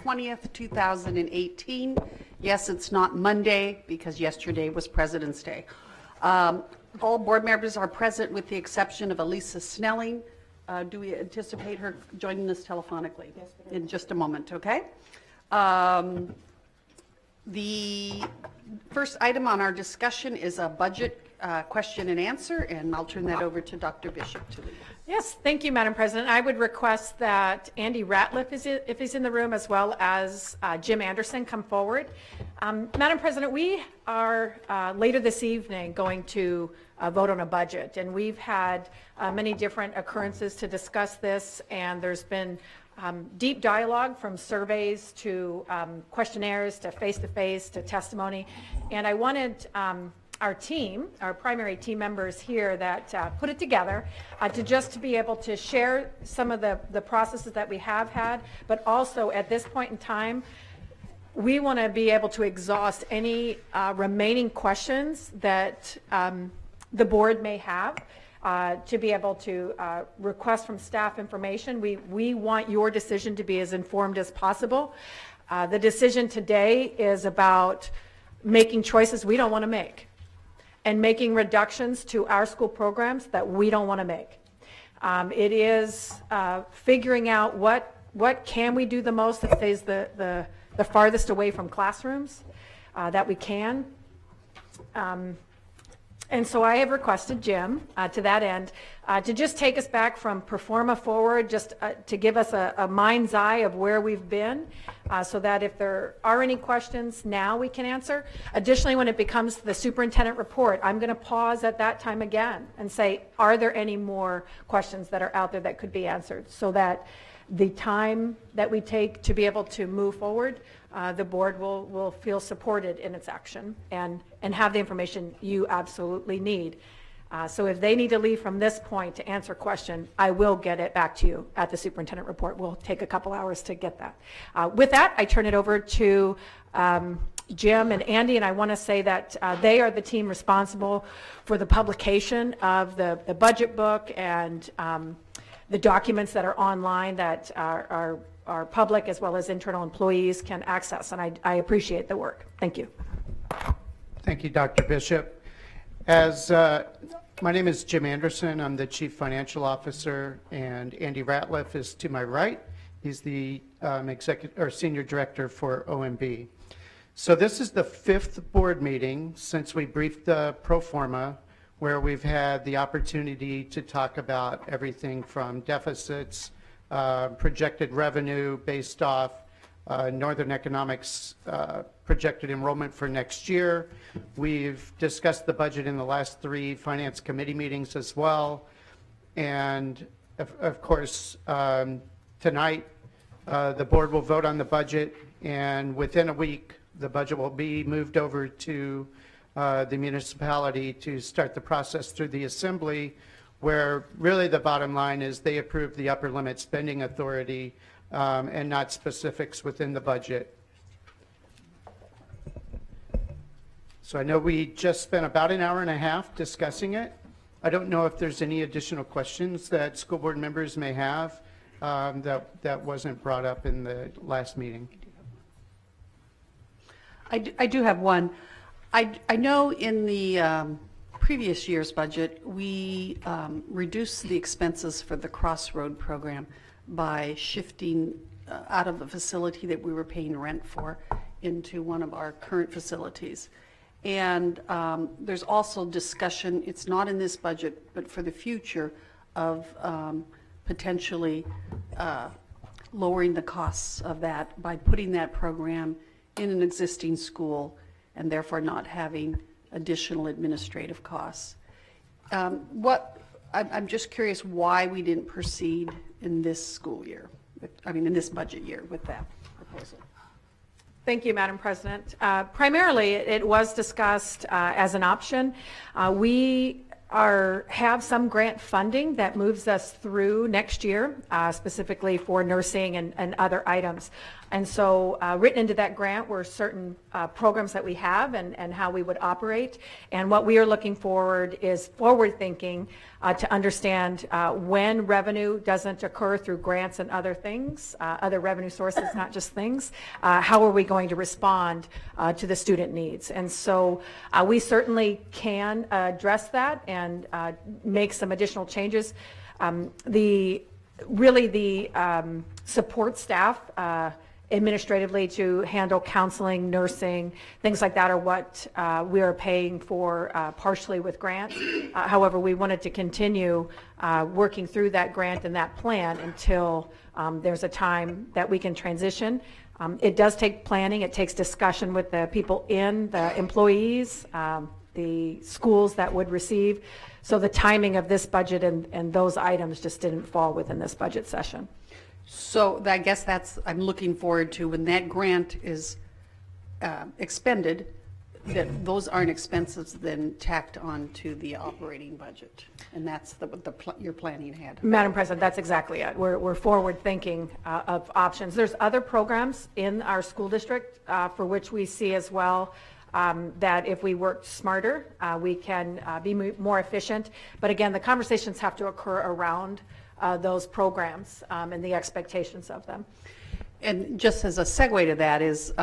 20th, 2018. Yes, it's not Monday because yesterday was President's Day. All board members are present with the exception of Elisa Snelling. Do we anticipate her joining us telephonically? Yes, in just a moment, okay? The first item on our discussion is a budget question and answer, and I'll turn that over to Dr. Bishop to lead. Yes, thank you, Madam President. I would request that Andy Ratliff, if he's in the room, as well as Jim Anderson, come forward. Madam President, we are later this evening going to vote on a budget, and we've had many different occurrences to discuss this, and there's been deep dialogue from surveys to questionnaires to face-to-face to testimony, and I wanted our team, our primary team members here that put it together to be able to share some of the processes that we have had, but also at this point in time, we want to be able to exhaust any remaining questions that the board may have to be able to request from staff information. We want your decision to be as informed as possible. The decision today is about making choices we don't want to make and making reductions to our school programs that we don't want to make. It is figuring out what can we do the most that stays the farthest away from classrooms that we can. And so I have requested Jim, to that end, to just take us back from Performa forward, just to give us a mind's eye of where we've been, so that if there are any questions now we can answer. Additionally, when it becomes the superintendent report, I'm going to pause at that time again and say, are there any more questions that are out there that could be answered, so that the time that we take to be able to move forward, the board will feel supported in its action and have the information you absolutely need. So if they need to leave from this point to answer a question, I will get it back to you at the superintendent report. We'll take a couple hours to get that. With that, I turn it over to Jim and Andy, and I want to say that they are the team responsible for the publication of the budget book and the documents that are online that our public as well as internal employees can access, and I appreciate the work. Thank you. Thank you, Dr. Bishop. My name is Jim Anderson. I'm the Chief Financial Officer, and Andy Ratliff is to my right. He's the Senior Director for OMB. So this is the 5th board meeting since we briefed the pro forma, where we've had the opportunity to talk about everything from deficits, projected revenue based off Northern Economics projected enrollment for next year. We've discussed the budget in the last 3 Finance Committee meetings as well. And of course, tonight the board will vote on the budget, and within a week the budget will be moved over to the municipality to start the process through the assembly, where really the bottom line is they approve the upper limit spending authority and not specifics within the budget. So I know we just spent about an hour and a half discussing it. I don't know if there's any additional questions that school board members may have that wasn't brought up in the last meeting. I do have one. I know in the previous year's budget, we reduced the expenses for the Crossroad program by shifting out of the facility that we were paying rent for into one of our current facilities. And there's also discussion, it's not in this budget, but for the future of potentially lowering the costs of that by putting that program in an existing school and therefore not having additional administrative costs. I'm just curious why we didn't proceed in this school year, in this budget year with that proposal. Thank you, Madam President. Primarily, it was discussed as an option. We have some grant funding that moves us through next year, specifically for nursing and other items. And so written into that grant were certain programs that we have and how we would operate. And what we are looking forward is forward thinking to understand when revenue doesn't occur through grants and other things, other revenue sources, not just things, how are we going to respond to the student needs? And so we certainly can address that and make some additional changes. The support staff administratively to handle counseling, nursing, things like that are what we are paying for partially with grants. However, we wanted to continue working through that grant and that plan until there's a time that we can transition. It does take planning. It takes discussion with the people the employees, the schools that would receive. So the timing of this budget and those items just didn't fall within this budget session. So I guess I'm looking forward to when that grant is expended, that those aren't expenses then tacked on to the operating budget. And that's you're planning ahead. Madam President, that's exactly it. We're forward thinking of options. There's other programs in our school district for which we see as well that if we work smarter, we can be more efficient. But again, the conversations have to occur around those programs and the expectations of them. And just as a segue to that is,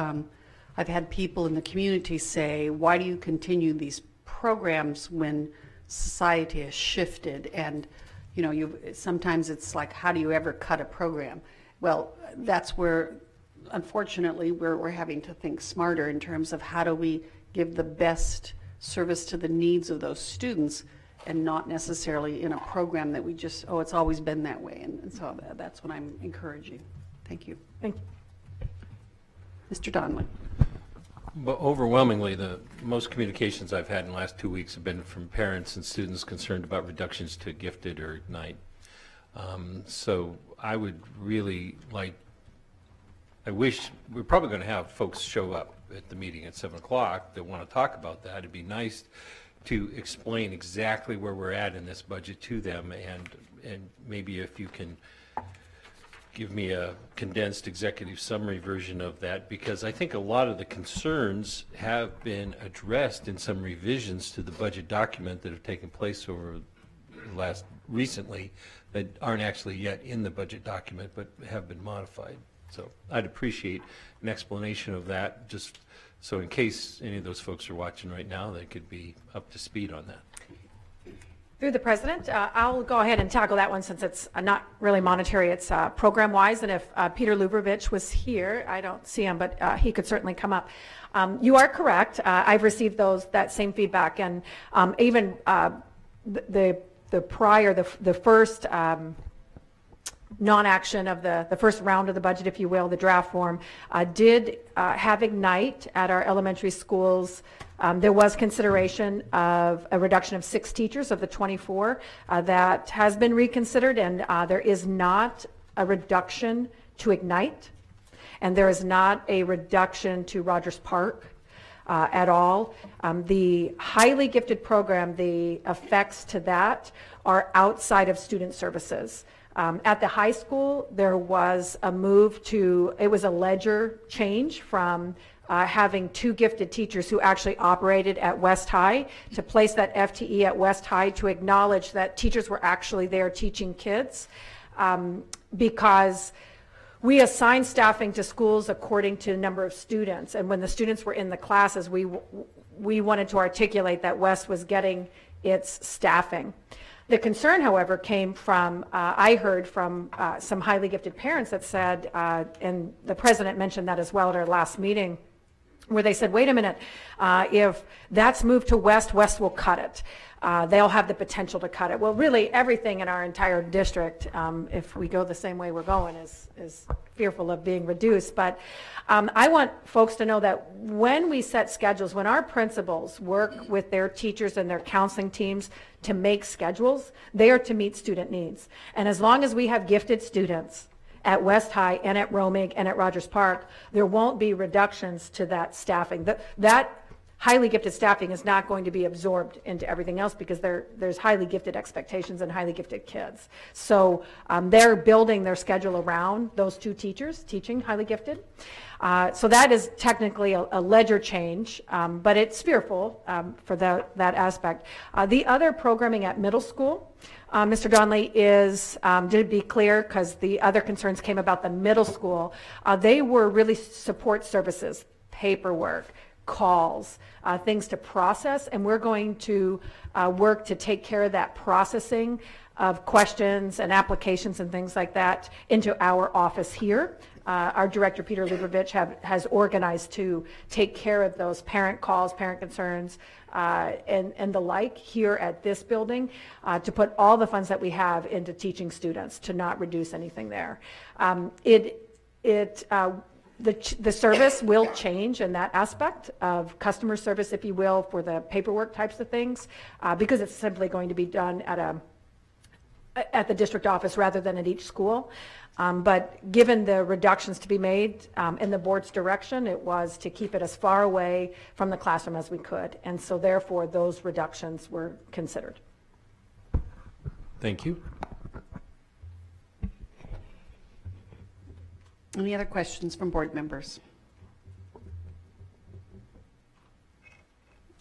I've had people in the community say, why do you continue these programs when society has shifted? And sometimes it's like, how do you ever cut a program? Well, that's where, unfortunately, we're having to think smarter in terms of how do we give the best service to the needs of those students, and not necessarily in a program that we just, it's always been that way. And so that's what I'm encouraging. Thank you. Thank you. Mr. Donley. But overwhelmingly, the most communications I've had in the last 2 weeks have been from parents and students concerned about reductions to gifted or Ignite. So I would really I wish, we're probably going to have folks show up at the meeting at 7 o'clock that want to talk about that. It'd be nice to explain exactly where we're at in this budget to them, and maybe if you can give me a condensed executive summary version of that, because I think a lot of the concerns have been addressed in some revisions to the budget document that have taken place over recently that aren't actually yet in the budget document but have been modified. So I'd appreciate an explanation of that, just so in case any of those folks are watching right now, they could be up to speed on that. Through the President, I'll go ahead and tackle that one since it's not really monetary, it's program-wise, and if Peter Lubrovich was here, I don't see him, but he could certainly come up. You are correct. I've received that same feedback, and even the first non-action of the first round of the budget, if you will, the draft form, did have Ignite at our elementary schools. There was consideration of a reduction of 6 teachers of the 24. That has been reconsidered, and there is not a reduction to Ignite, and there is not a reduction to Rogers Park at all. The highly gifted program, the effects to that are outside of student services. At the high school, there was a move to, it was a ledger change from having 2 gifted teachers who actually operated at West High to place that FTE at West High to acknowledge that teachers were actually there teaching kids, because we assign staffing to schools according to the number of students, and when the students were in the classes, we wanted to articulate that West was getting its staffing. The concern, however, came from, I heard from some highly gifted parents that said, and the president mentioned that as well at our last meeting, where they said, wait a minute, if that's moved to West, West will cut it. They'll have the potential to cut it. Well, really, everything in our entire district, if we go the same way we're going, is fearful of being reduced. But I want folks to know that when we set schedules, when our principals work with their teachers and their counseling teams to make schedules, they are to meet student needs. And as long as we have gifted students at West High and at Romig and at Rogers Park, there won't be reductions to that staffing. That highly gifted staffing is not going to be absorbed into everything else, because there's highly gifted expectations and highly gifted kids. So they're building their schedule around those 2 teachers teaching highly gifted. So that is technically a ledger change, but it's fearful for that aspect. The other programming at middle school, Mr. Donley, is, to be clear, because the other concerns came about the middle school, they were really support services, paperwork, calls, things to process, and we're going to work to take care of that processing of questions and applications and things like that into our office here. Our director, Peter Lubavitch, has organized to take care of those parent calls, parent concerns, and the like here at this building, to put all the funds that we have into teaching students, to not reduce anything there. The service will change in that aspect of customer service, if you will, for the paperwork types of things, because it's simply going to be done at the district office rather than at each school. But given the reductions to be made in the board's direction, it was to keep it as far away from the classroom as we could. And so therefore, those reductions were considered. Thank you. Any other questions from board members?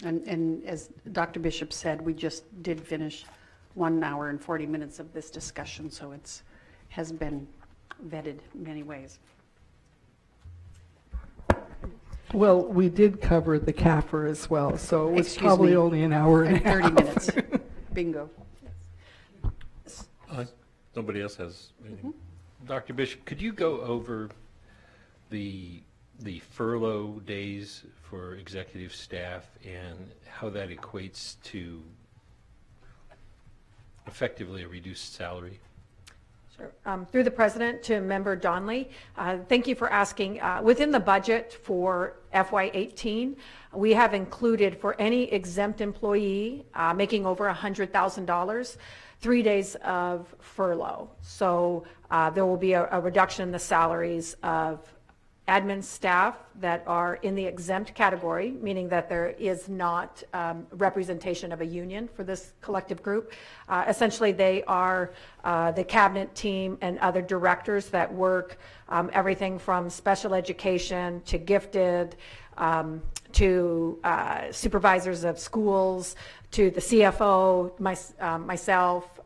And as Dr. Bishop said, we just did finish 1 hour and 40 minutes of this discussion, so it has been vetted in many ways. Well, we did cover the CAFR as well, so it was Excuse probably me. only an hour and a half. 30 minutes. Bingo. Nobody else has anything. Dr. Bishop, could you go over the furlough days for executive staff and how that equates to effectively a reduced salary? Sure. Through the president to member Donley, thank you for asking. Within the budget for FY18, we have included for any exempt employee making over $100,000, 3 days of furlough. So there will be a reduction in the salaries of admin staff that are in the exempt category, meaning that there is not representation of a union for this collective group. Essentially, they are the cabinet team and other directors that work everything from special education to gifted, to supervisors of schools, to the CFO, myself,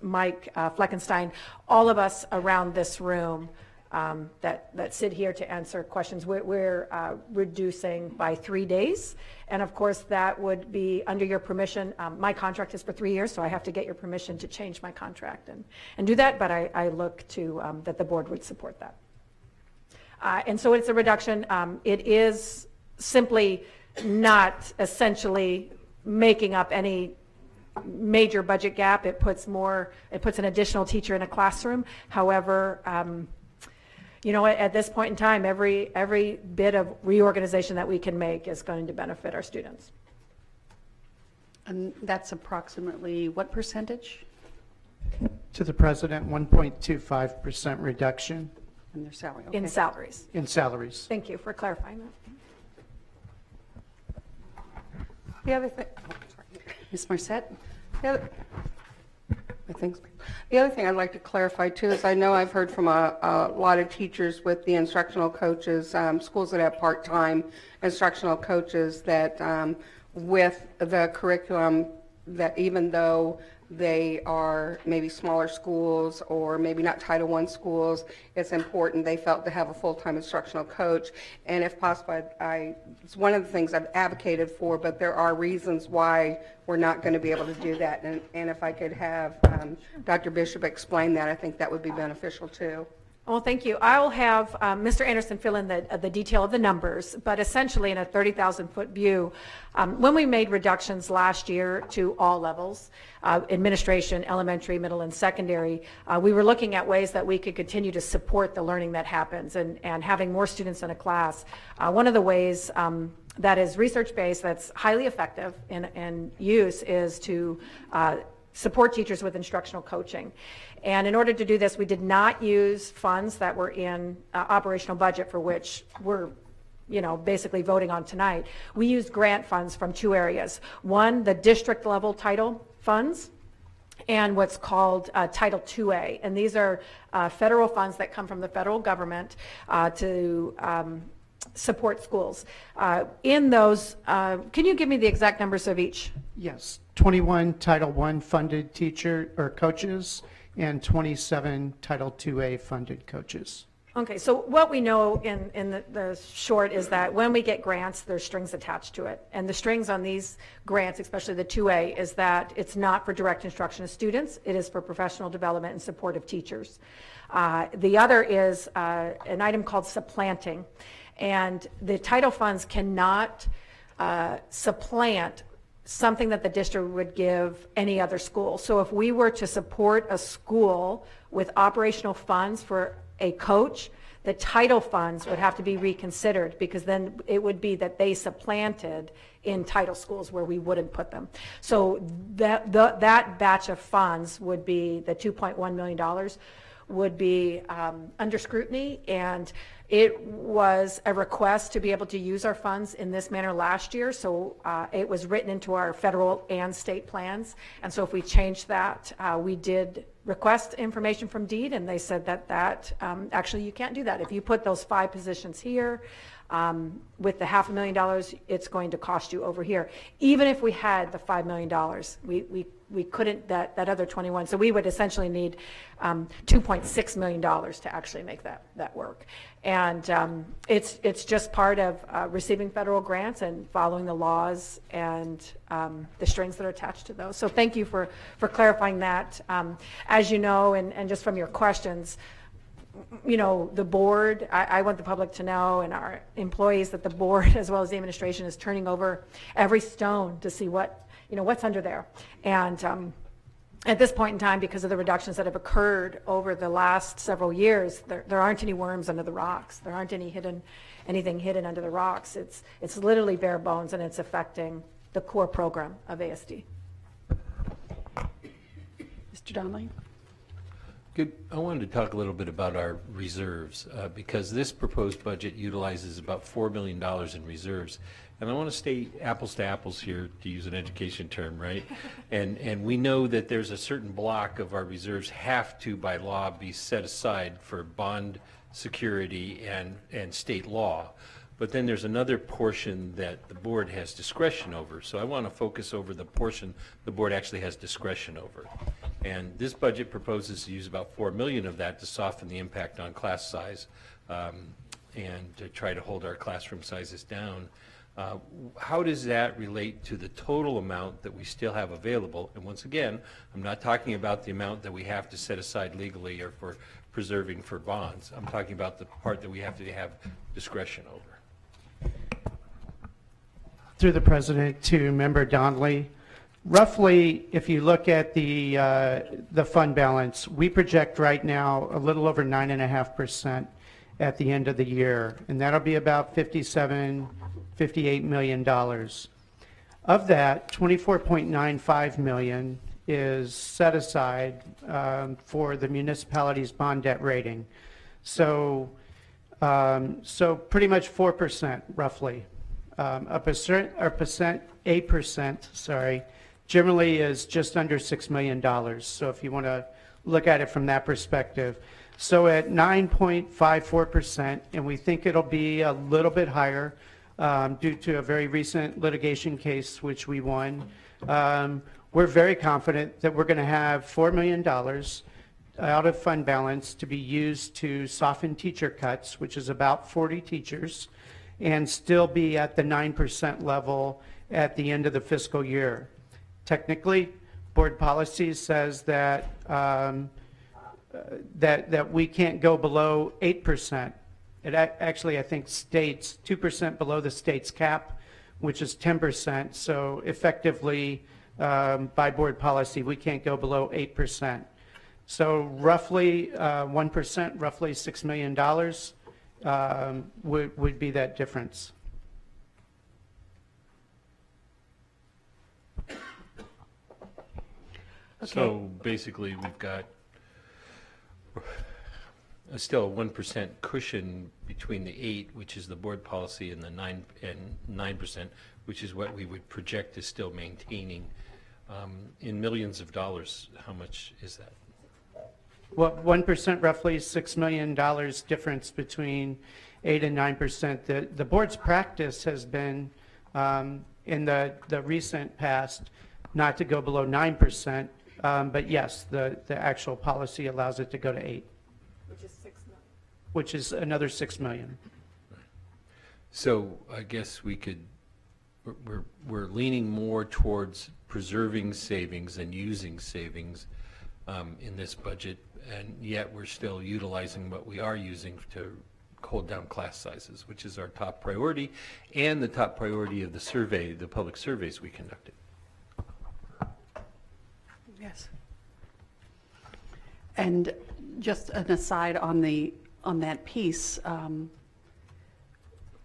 Mike Fleckenstein, all of us around this room that sit here to answer questions. We're reducing by 3 days, and of course that would be under your permission. My contract is for 3 years, so I have to get your permission to change my contract and do that, but I look to that the board would support that. And so it's a reduction. It is simply not essentially making up any major budget gap. It puts an additional teacher in a classroom. However, you know, at this point in time, every bit of reorganization that we can make is going to benefit our students. And that's approximately what percentage To the president, 1.25% reduction in their salary? Okay. In salaries. in salaries. Thank you for clarifying that. The other thing, Ms. Marsett, think the other thing I'd like to clarify too is I know I've heard from a lot of teachers with the instructional coaches, schools that have part-time instructional coaches, that with the curriculum, that even though they are maybe smaller schools or maybe not Title I schools, it's important, they felt, to have a full-time instructional coach. And if possible, it's one of the things I've advocated for, but there are reasons why we're not going to be able to do that. And if I could have Dr. Bishop explain that, I think that would be beneficial too. Well, thank you. I'll have Mr. Anderson fill in the detail of the numbers, but essentially in a 30,000-foot view, when we made reductions last year to all levels, administration, elementary, middle, and secondary, we were looking at ways that we could continue to support the learning that happens and having more students in a class. One of the ways that is research-based, that's highly effective in use, is to support teachers with instructional coaching. And in order to do this, we did not use funds that were in operational budget, for which we're basically voting on tonight. We used grant funds from two areas. One, the district level title funds, and what's called Title IIA. And these are federal funds that come from the federal government to support schools. In those, can you give me the exact numbers of each? Yes, 21 Title I funded teacher or coaches and 27 Title IIA funded coaches. Okay, so what we know in the short is that when we get grants, there's strings attached to it. And the strings on these grants, especially the 2A, is that it's not for direct instruction of students, it is for professional development and support of teachers. The other is an item called supplanting. And the title funds cannot supplant something that the district would give any other school. So if we were to support a school with operational funds for a coach, the title funds would have to be reconsidered, because then it would be that they supplanted in title schools where we wouldn't put them. So that batch of funds would be, the $2.1 million would be under scrutiny, and it was a request to be able to use our funds in this manner last year, so it was written into our federal and state plans. And so if we changed that, we did request information from DEED, and they said that actually you can't do that. If you put those 5 positions here, with the $500,000, it's going to cost you over here. Even if we had the $5 million, we couldn't, that other 21. So we would essentially need $2.6 million to actually make that work. And it's just part of receiving federal grants and following the laws and the strings that are attached to those. So thank you for clarifying that. As you know, and just from your questions, the board, I want the public to know, and our employees, that the board as well as the administration is turning over every stone to see what's under there. And at this point in time, because of the reductions that have occurred over the last several years, there aren't any worms under the rocks. There aren't anything hidden under the rocks. It's literally bare bones, and it's affecting the core program of ASD. Mr. Donley? Good. I wanted to talk a little bit about our reserves, because this proposed budget utilizes about $4 million in reserves. And I want to stay apples to apples here, to use an education term, right? And we know that there's a certain block of our reserves have to, by law, be set aside for bond security and state law. But then there's another portion that the board has discretion over. So I want to focus over the portion the board actually has discretion over. And this budget proposes to use about $4 million of that to soften the impact on class size and to try to hold our classroom sizes down. How does that relate to the total amount that we still have available? And once again, I'm not talking about the amount that we have to set aside legally or for preserving for bonds. I'm talking about the part that we have to have discretion over. Through the president to Member Donley, roughly, if you look at the fund balance, we project right now a little over 9.5% at the end of the year, and that'll be about $58 million. Of that, $24.95 million is set aside for the municipality's bond debt rating. So pretty much 4%, roughly. 8%, generally is just under $6 million. So if you want to look at it from that perspective. So at 9.54%, and we think it'll be a little bit higher due to a very recent litigation case which we won. We're very confident that we're going to have $4 million out of fund balance to be used to soften teacher cuts, which is about 40 teachers, and still be at the 9% level at the end of the fiscal year. Technically, board policy says that that we can't go below 8%. It actually, I think, states 2% below the state's cap, which is 10%. So effectively, by board policy, we can't go below 8%. So roughly 1%, roughly $6 million would be that difference. So basically, we've got still a 1% cushion between the 8, which is the board policy, and the 9%, which is what we would project is still maintaining. In millions of dollars, how much is that? Well, 1%, roughly $6 million difference between 8 and 9%. The board's practice has been in the recent past not to go below 9%, but yes, the actual policy allows it to go to 8. Which is $6 million. Which is another $6 million. So I guess we're leaning more towards preserving savings and using savings in this budget, and yet we're still utilizing what we are using to hold down class sizes, which is our top priority, and the top priority of the survey, the public surveys we conducted. Yes. And just an aside on that piece,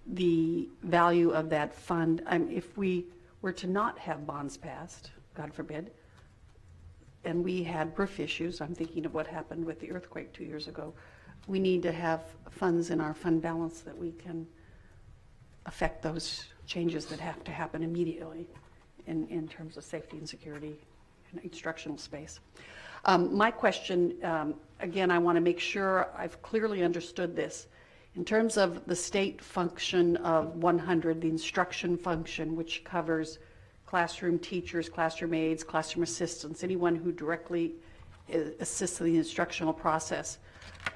the value of that fund, if we were to not have bonds passed, God forbid, and we had roof issues, I'm thinking of what happened with the earthquake 2 years ago, we need to have funds in our fund balance that we can affect those changes that have to happen immediately in terms of safety and security and instructional space. My question, again, I want to make sure I've clearly understood this. In terms of the state function of 100, the instruction function, which covers classroom teachers, classroom aides, classroom assistants, anyone who directly assists in the instructional process.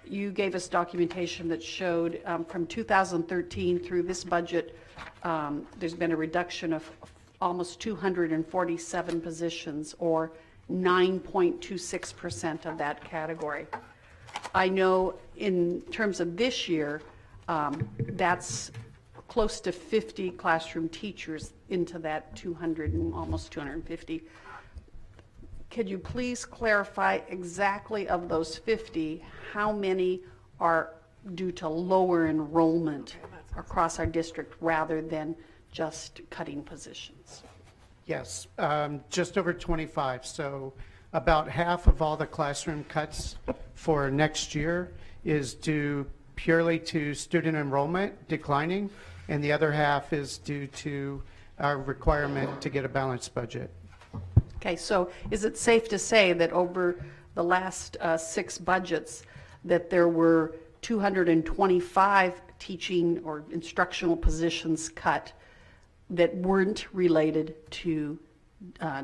You gave us documentation that showed from 2013 through this budget, there's been a reduction of almost 247 positions, or 9.26% of that category. I know in terms of this year, that's close to 50 classroom teachers into that 200 and almost 250. Could you please clarify exactly of those 50, how many are due to lower enrollment across our district rather than just cutting positions? Yes, just over 25. So about half of all the classroom cuts for next year is due purely to student enrollment declining, and the other half is due to our requirement to get a balanced budget. Okay, so is it safe to say that over the last 6 budgets that there were 225 teaching or instructional positions cut that weren't related to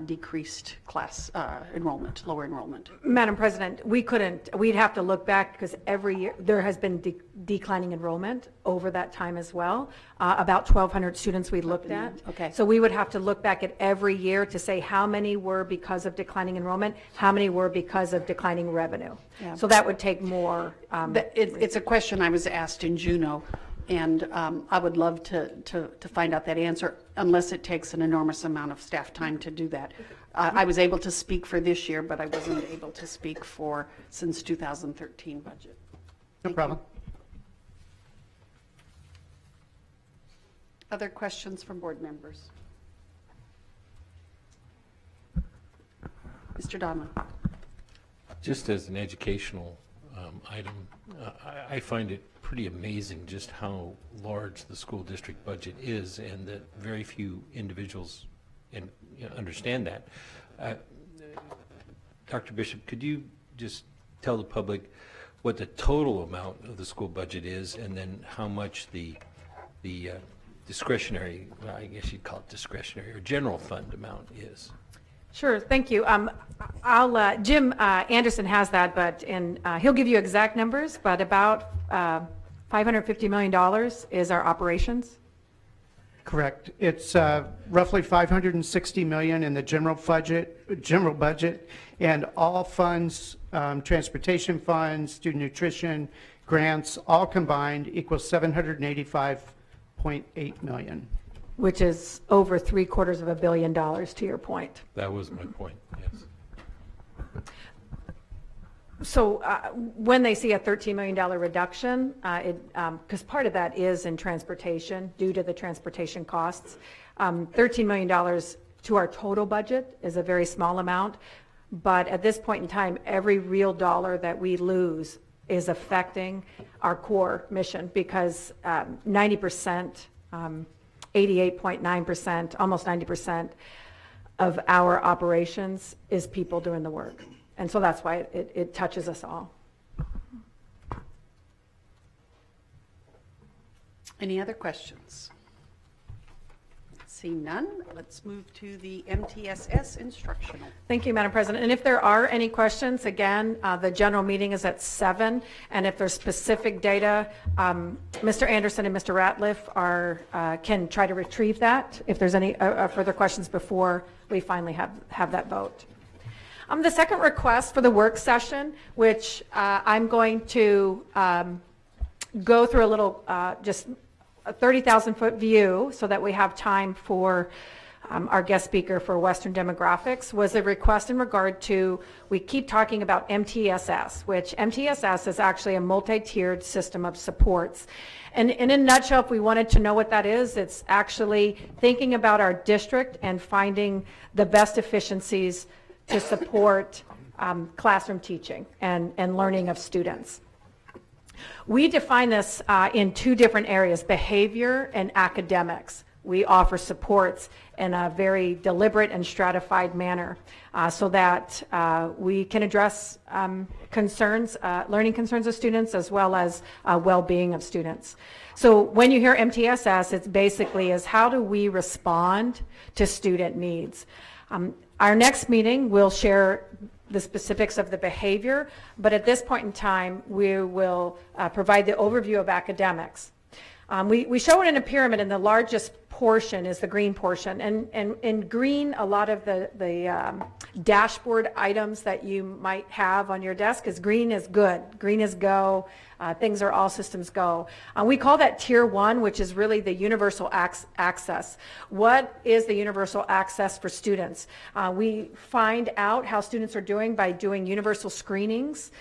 decreased class enrollment, lower enrollment? Madam President, we'd have to look back because every year there has been declining enrollment over that time as well. About 1,200 students we looked at. Okay. So we would have to look back at every year to say how many were because of declining enrollment, how many were because of declining revenue. Yeah. So that would take more. It's a question I was asked in Juneau, and I would love to find out that answer, unless it takes an enormous amount of staff time to do that. I was able to speak for this year, but I wasn't able to speak for since 2013 budget. No problem. Other questions from board members? Mr. Donley. Just as an educational item, I find it pretty amazing just how large the school district budget is, and that very few individuals and understand that. Dr. Bishop, could you just tell the public what the total amount of the school budget is, and then how much the discretionary, well, I guess you'd call it discretionary, or general fund amount is? Sure, thank you. Jim Anderson has that, but he'll give you exact numbers, but about $550 million is our operations. Correct. It's roughly $560 million in the general budget, and all funds, transportation funds, student nutrition, grants, all combined equals $785.8 million. Which is over $750 million, to your point. That was my point, yes. So when they see a $13 million reduction, because part of that is in transportation due to the transportation costs, $13 million to our total budget is a very small amount, but at this point in time, every real dollar that we lose is affecting our core mission, because 90%, 88.9%, almost 90% of our operations is people doing the work. And so that's why it touches us all. Any other questions? Seeing none, let's move to the MTSS instructional. Thank you, Madam President. And if there are any questions, again, the general meeting is at 7. And if there's specific data, Mr. Anderson and Mr. Ratliff can try to retrieve that if there's any further questions before we finally have that vote. The second request for the work session, which I'm going to go through a little, just a 30,000-foot view so that we have time for our guest speaker for Western demographics, was a request in regard to, we keep talking about MTSS, which MTSS is actually a multi-tiered system of supports. And in a nutshell, if we wanted to know what that is, it's actually thinking about our district and finding the best efficiencies to support classroom teaching and learning of students. We define this in 2 different areas, behavior and academics. We offer supports in a very deliberate and stratified manner so that we can address concerns, learning concerns of students, as well as well-being of students. So when you hear MTSS, it's basically is how do we respond to student needs? Our next meeting will share the specifics of the behavior, but at this point in time, we will provide the overview of academics. We show it in a pyramid, and the largest portion is the green portion. And in green, a lot of the dashboard items that you might have on your desk is green is good, green is go, things are all systems go. We call that tier 1, which is really the universal access. What is the universal access for students? We find out how students are doing by doing universal screenings.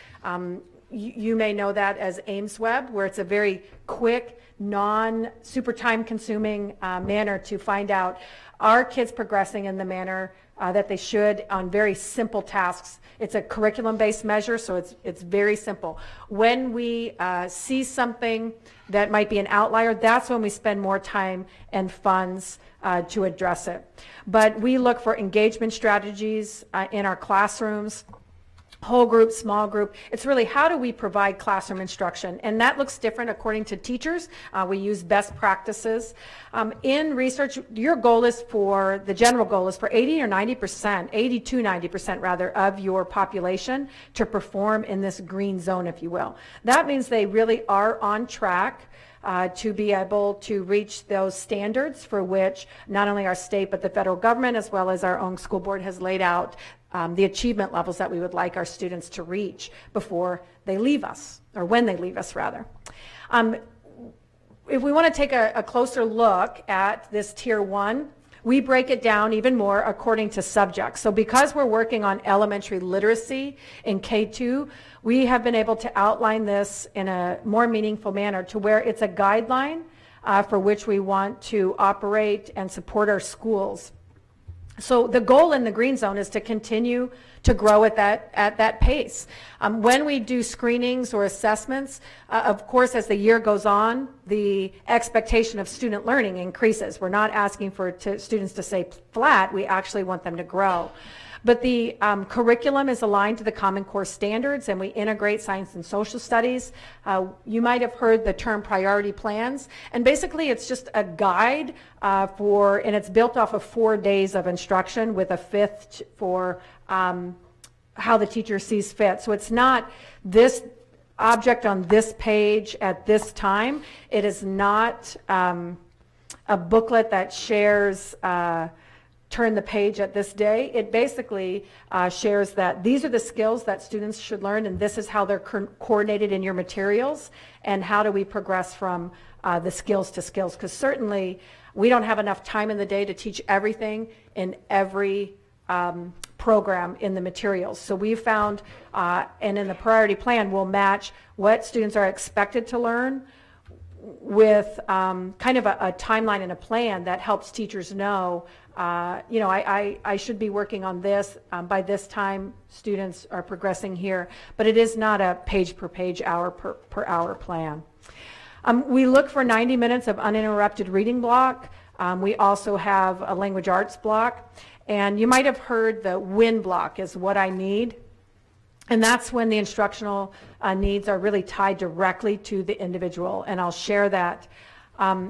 You may know that as AIMSweb, where it's a very quick, non-super time-consuming manner to find out, are kids progressing in the manner that they should on very simple tasks. It's a curriculum-based measure, so it's very simple. When we see something that might be an outlier, that's when we spend more time and funds to address it. But we look for engagement strategies in our classrooms, whole group, small group. It's really how do we provide classroom instruction, and that looks different according to teachers. We use best practices. In research, your goal is for, the general goal is for 80 or 90%, 80 to 90% rather, of your population to perform in this green zone, if you will. That means they really are on track to be able to reach those standards for which not only our state but the federal government as well as our own school board has laid out the achievement levels that we would like our students to reach before they leave us, or when they leave us rather. If we want to take a closer look at this tier 1, we break it down even more according to subjects. So because we're working on elementary literacy in K2, we have been able to outline this in a more meaningful manner to where it's a guideline for which we want to operate and support our schools. So the goal in the green zone is to continue to grow at that pace. When we do screenings or assessments, of course, as the year goes on, the expectation of student learning increases. We're not asking for students to stay flat. We actually want them to grow. But the curriculum is aligned to the Common Core standards, and we integrate science and social studies. You might have heard the term priority plans, and basically it's just a guide and it's built off of 4 days of instruction with a 5th for how the teacher sees fit. So it's not this object on this page at this time. It is not a booklet that shares turn the page at this day. It basically shares that these are the skills that students should learn, and this is how they're coordinated in your materials, and how do we progress from the skills to skills, because certainly we don't have enough time in the day to teach everything in every program in the materials. So we found, and in the priority plan, we'll match what students are expected to learn with kind of a timeline and a plan that helps teachers know, I should be working on this. By this time, students are progressing here. But it is not a page per page, hour per hour plan. We look for 90 minutes of uninterrupted reading block. We also have a language arts block. And you might have heard the WIN block is what I need. And that's when the instructional needs are really tied directly to the individual, and I'll share that.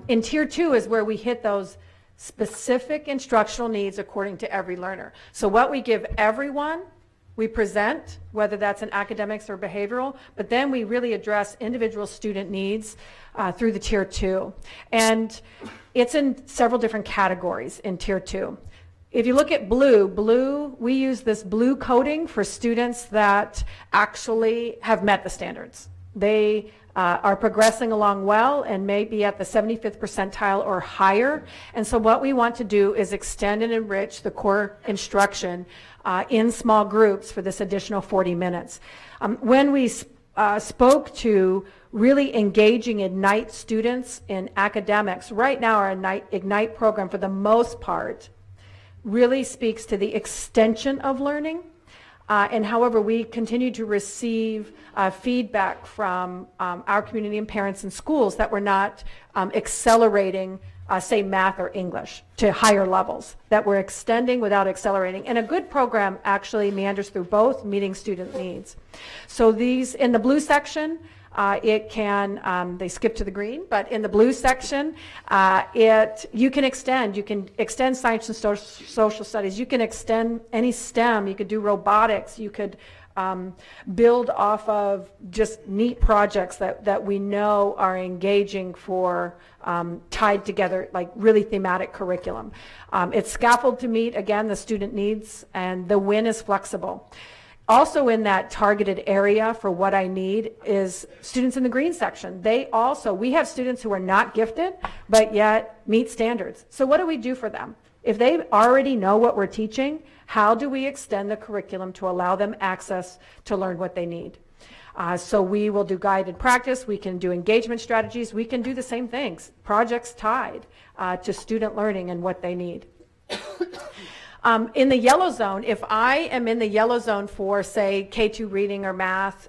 In Tier 2 is where we hit those specific instructional needs according to every learner. So what we give everyone, we present, whether that's in academics or behavioral, but then we really address individual student needs through the Tier 2. And it's in several different categories in Tier 2. If you look at blue, we use this blue coding for students that actually have met the standards. They are progressing along well and may be at the 75th percentile or higher. And so what we want to do is extend and enrich the core instruction in small groups for this additional 40 minutes. When we spoke to really engaging Ignite students in academics, right now our Ignite program for the most part really speaks to the extension of learning. And however, we continue to receive feedback from our community and parents and schools that we're not accelerating, say, math or English to higher levels, that we're extending without accelerating. And a good program actually meanders through both, meeting student needs. So these, in the blue section, it can, they skip to the green, but in the blue section, you can extend science and social studies, you can extend any STEM, you could do robotics, you could build off of just neat projects that we know are engaging for tied together, like really thematic curriculum. It's scaffold to meet, again, the student needs, and the WIN is flexible. Also in that targeted area for what I need is students in the green section. We have students who are not gifted, but yet meet standards. So what do we do for them? If they already know what we're teaching, how do we extend the curriculum to allow them access to learn what they need? So we will do guided practice, we can do engagement strategies, we can do the same things, projects tied to student learning and what they need. In the yellow zone, if I am in the yellow zone for, say, K2 reading or math,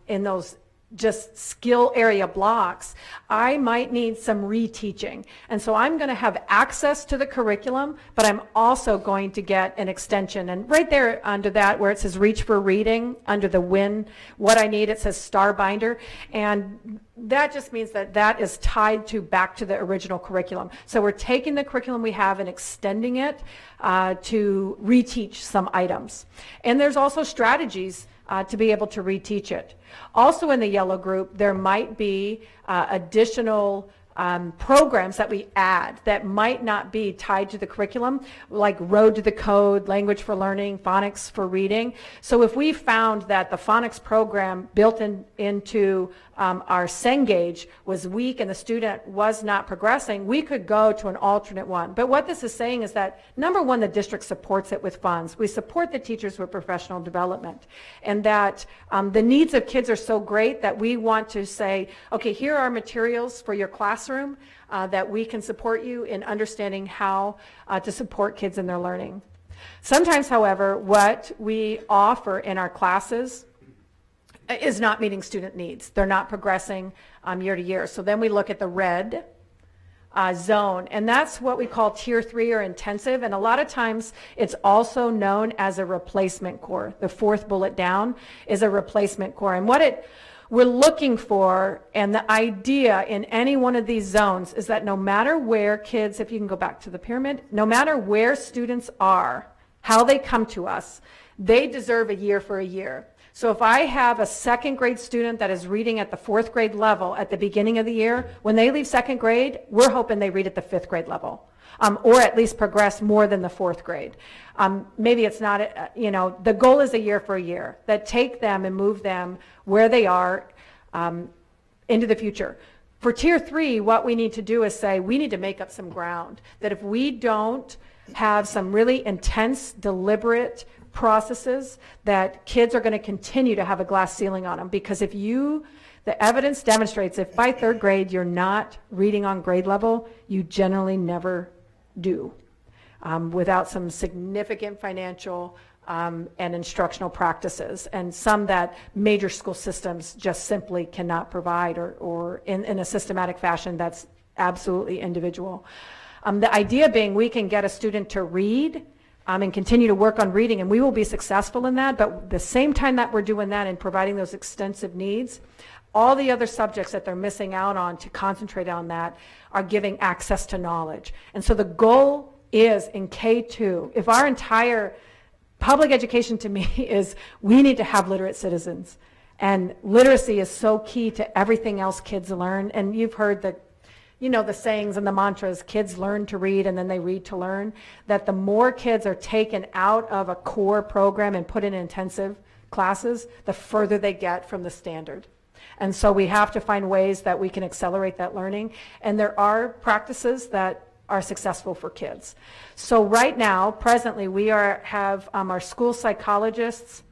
in those just skill area blocks, I might need some reteaching. And so I'm going to have access to the curriculum, but I'm also going to get an extension. And right there under that, where it says reach for reading, under the WIN, what I need, it says star binder. And that just means that that is tied back to the original curriculum. So we're taking the curriculum we have and extending it to reteach some items. And there's also strategies to be able to reteach it. Also in the yellow group, there might be additional programs that we add that might not be tied to the curriculum, like Road to the Code, Language for Learning, Phonics for Reading. So if we found that the phonics program built into our Cengage was weak and the student was not progressing, we could go to an alternate one. But what this is saying is that, number one, the district supports it with funds. We support the teachers with professional development, and that the needs of kids are so great that we want to say, okay, here are materials for your classroom that we can support you in understanding how to support kids in their learning. Sometimes, however, what we offer in our classes is not meeting student needs. They're not progressing year to year. So then we look at the red zone, and that's what we call tier 3 or intensive, and a lot of times it's also known as a replacement core. The fourth bullet down is a replacement core, and what we're looking for, and the idea in any one of these zones, is that no matter where kids, if you can go back to the pyramid, no matter where students are, how they come to us, they deserve a year for a year. So if I have a second grade student that is reading at the fourth grade level at the beginning of the year, when they leave second grade, we're hoping they read at the fifth grade level, or at least progress more than the fourth grade. Maybe it's not, the goal is a year for a year, that take them and move them where they are into the future. For tier 3, what we need to do is say, we need to make up some ground, that if we don't have some really intense, deliberate processes, that kids are going to continue to have a glass ceiling on them. Because if the evidence demonstrates if by third grade you're not reading on grade level, you generally never do, without some significant financial and instructional practices, and some that major school systems just simply cannot provide, or in a systematic fashion that's absolutely individual. The idea being we can get a student to read and continue to work on reading, and we will be successful in that, but at the same time that we're doing that and providing those extensive needs, all the other subjects that they're missing out on to concentrate on that are giving access to knowledge. And so the goal is in K2, if our entire public education to me is we need to have literate citizens, and literacy is so key to everything else kids learn. And you've heard that, the sayings and the mantras, kids learn to read and then they read to learn, that the more kids are taken out of a core program and put in intensive classes, the further they get from the standard. And so we have to find ways that we can accelerate that learning. And there are practices that are successful for kids. So right now, presently, we have our school psychologists.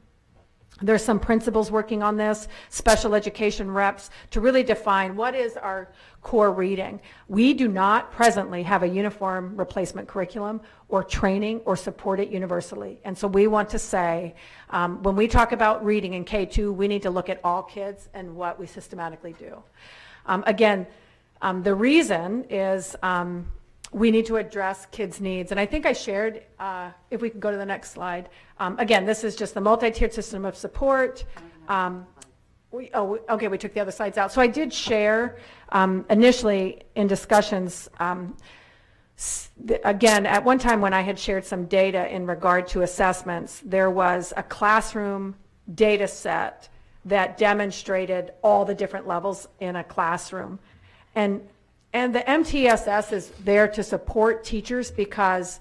There's some principals working on this, special education reps, to really define what is our core reading. We do not presently have a uniform replacement curriculum or training or support it universally. And so we want to say, when we talk about reading in K2, we need to look at all kids and what we systematically do. The reason is we need to address kids' needs. And I think I shared, if we can go to the next slide. Again, this is just the multi-tiered system of support. We took the other slides out. So I did share initially in discussions, again, at one time when I had shared some data in regard to assessments, there was a classroom data set that demonstrated all the different levels in a classroom. And the MTSS is there to support teachers because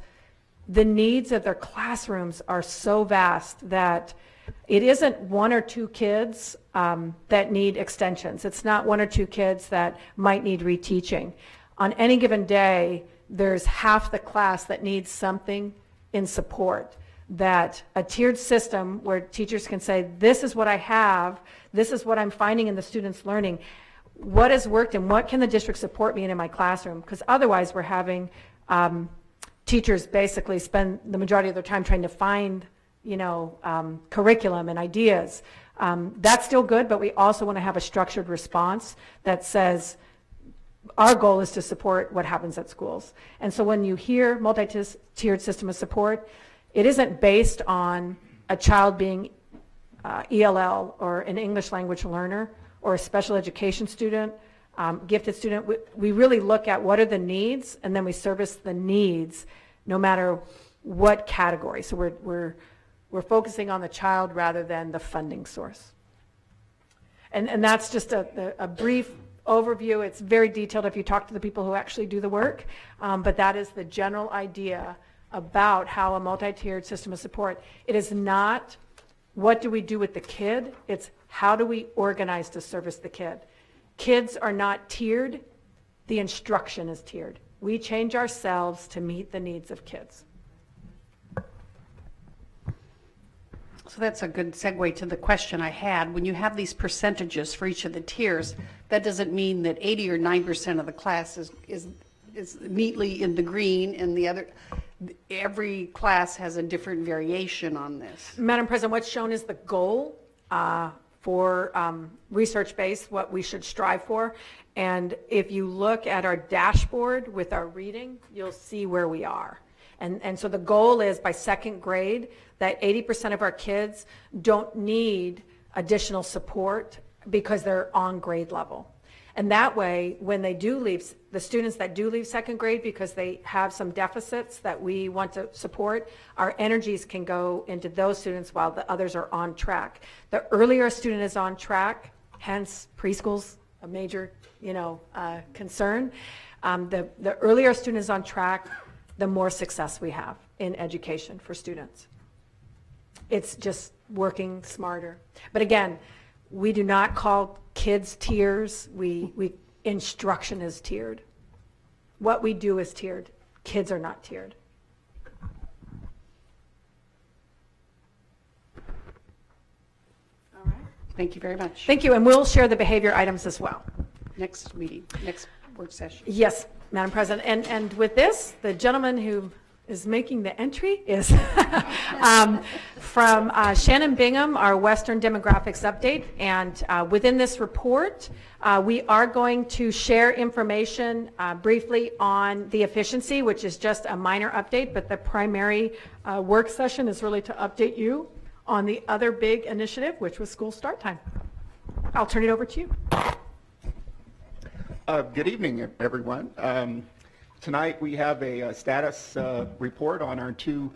the needs of their classrooms are so vast that it isn't one or two kids that need extensions. It's not one or two kids that might need reteaching. On any given day, there's half the class that needs something in support. That a tiered system where teachers can say, this is what I have, this is what I'm finding in the students' learning, what has worked and what can the district support me in my classroom? Because otherwise we're having teachers basically spend the majority of their time trying to find curriculum and ideas. That's still good, but we also want to have a structured response that says our goal is to support what happens at schools. And so when you hear multi-tiered system of support, it isn't based on a child being ELL or an English language learner or a special education student, gifted student. We really look at what are the needs, and then we service the needs no matter what category. So we're focusing on the child rather than the funding source. And that's just a brief overview. It's very detailed if you talk to the people who actually do the work, but that is the general idea about how a multi-tiered system of support. It is not what do we do with the kid, it's how do we organize to service the kid. Kids are not tiered, the instruction is tiered. We change ourselves to meet the needs of kids. So that's a good segue to the question I had. When you have these percentages for each of the tiers, that doesn't mean that 80 or 9% of the class is neatly in the green and the other. every class has a different variation on this. Madam President, what's shown is the goal for research-based, what we should strive for. And if you look at our dashboard with our reading, you'll see where we are. And so the goal is by second grade that 80% of our kids don't need additional support because they're on grade level. And that way, when they do leave, the students that do leave second grade because they have some deficits that we want to support, our energies can go into those students while the others are on track. The earlier a student is on track, hence preschool's a major, concern. The earlier a student is on track, the more success we have in education for students. It's just working smarter. But again, we do not call kids tiers. Instruction is tiered. What we do is tiered. Kids are not tiered. All right. Thank you very much. Thank you, and we'll share the behavior items as well. Next meeting, next work session. Yes, Madam President. And with this, the gentleman who is making the entry is from Shannon Bingham, our Western Demographics Update. And within this report, we are going to share information briefly on the efficiency, which is just a minor update, but the primary work session is really to update you on the other big initiative, which was school start time. I'll turn it over to you. Good evening, everyone. Tonight we have a status report on our two